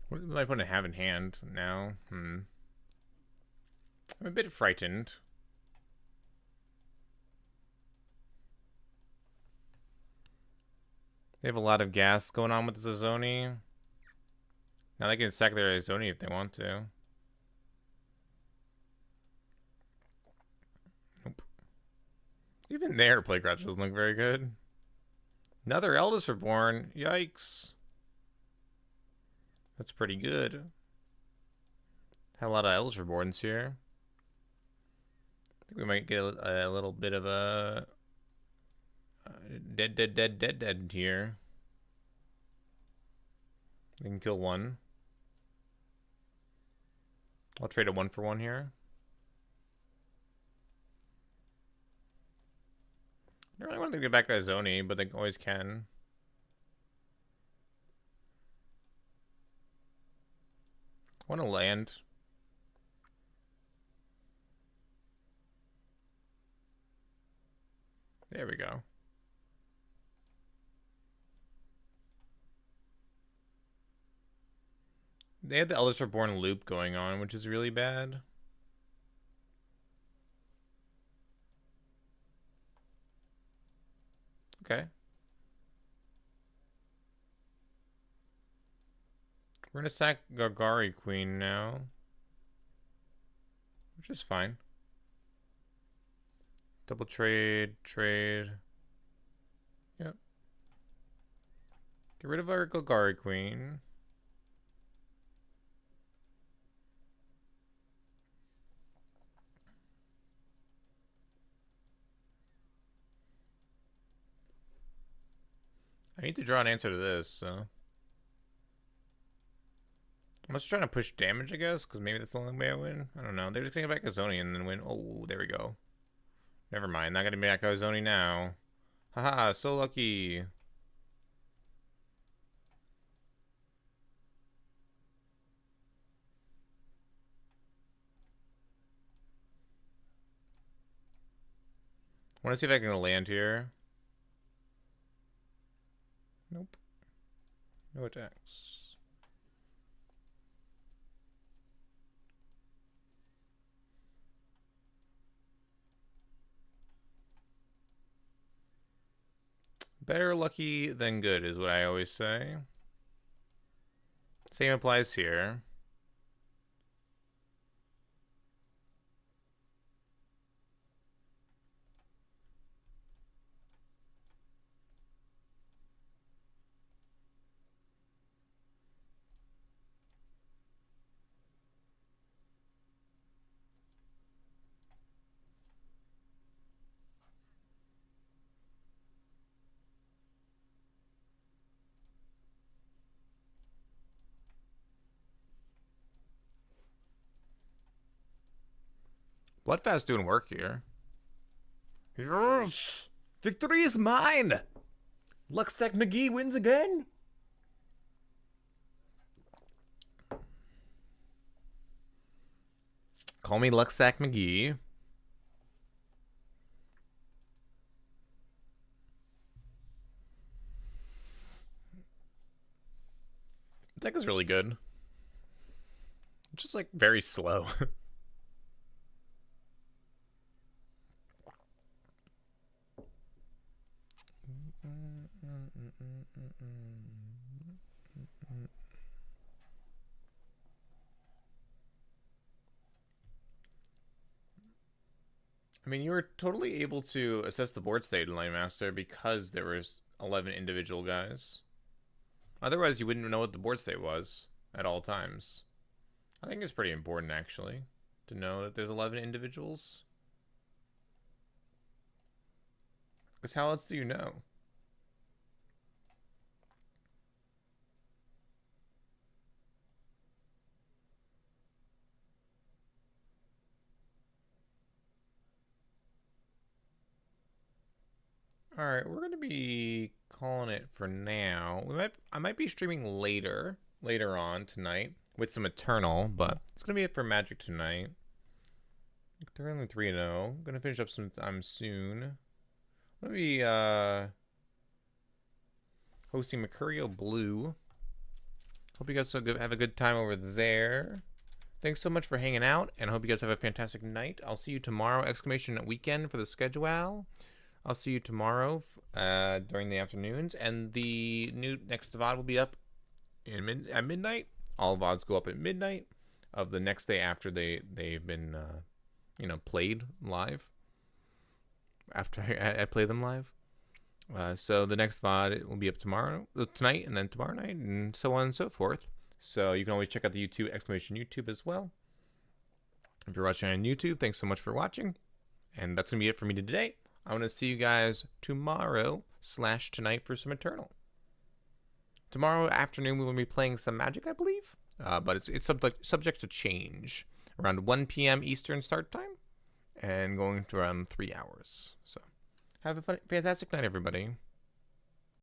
What am I putting to have in hand now? I'm a bit frightened. They have a lot of gas going on with the Zoni. Now they can sack their Zoni if they want to. Nope. Even their playground doesn't look very good. Another Eldest Reborn. Yikes. That's pretty good. Have a lot of Eldest Reborns here. I think we might get a little bit of a dead here. We can kill one. I'll trade a 1-for-1 here. I don't really want to get back to Zoni, but they always can. I want to land. There we go. They had the Eldest Reborn loop going on, which is really bad. Okay. We're gonna sack Gargari Queen now. Which is fine. Double trade. Yep. Get rid of our Golgari Queen. I need to draw an answer to this, so. I'm just trying to push damage, I guess, because maybe that's the only way I win. I don't know. They're just going to get back Azoni and then win. Oh, there we go. Never mind. Not going to be back Azoni now. Haha, so lucky. I want to see if I can land here. Nope. No attacks. Better lucky than good is what I always say. Same applies here. Bloodfast doing work here. Yes! Victory is mine! Luxac McGee wins again? Call me Luxac McGee. The deck is really good. It's just like very slow. I mean, you were totally able to assess the board state in Line Master because there was 11 individual guys. Otherwise, you wouldn't know what the board state was at all times. I think it's pretty important, actually, to know that there's 11 individuals. Because how else do you know? All right, we're gonna be calling it for now. I might be streaming later on tonight with some Eternal, but it's gonna be it for Magic tonight. Currently 3-0. Gonna finish up sometime soon. I'm gonna be hosting Mercurial Blue. Hope you guys have a good time over there. Thanks so much for hanging out, and I hope you guys have a fantastic night. I'll see you tomorrow, !weekend for the schedule. I'll see you tomorrow during the afternoons, and the new next VOD will be up at midnight. All VODs go up at midnight of the next day after they've been played live. After I play them live, so the next VOD will be up tonight, and then tomorrow night, and so on and so forth. So you can always check out the YouTube as well. If you're watching on YouTube, thanks so much for watching, and that's gonna be it for me today. I'm going to see you guys tomorrow/tonight for some Eternal. Tomorrow afternoon we will be playing some Magic, I believe. But it's subject to change. Around 1 p.m. Eastern start time. And going to around 3 hours. So have a fantastic night, everybody.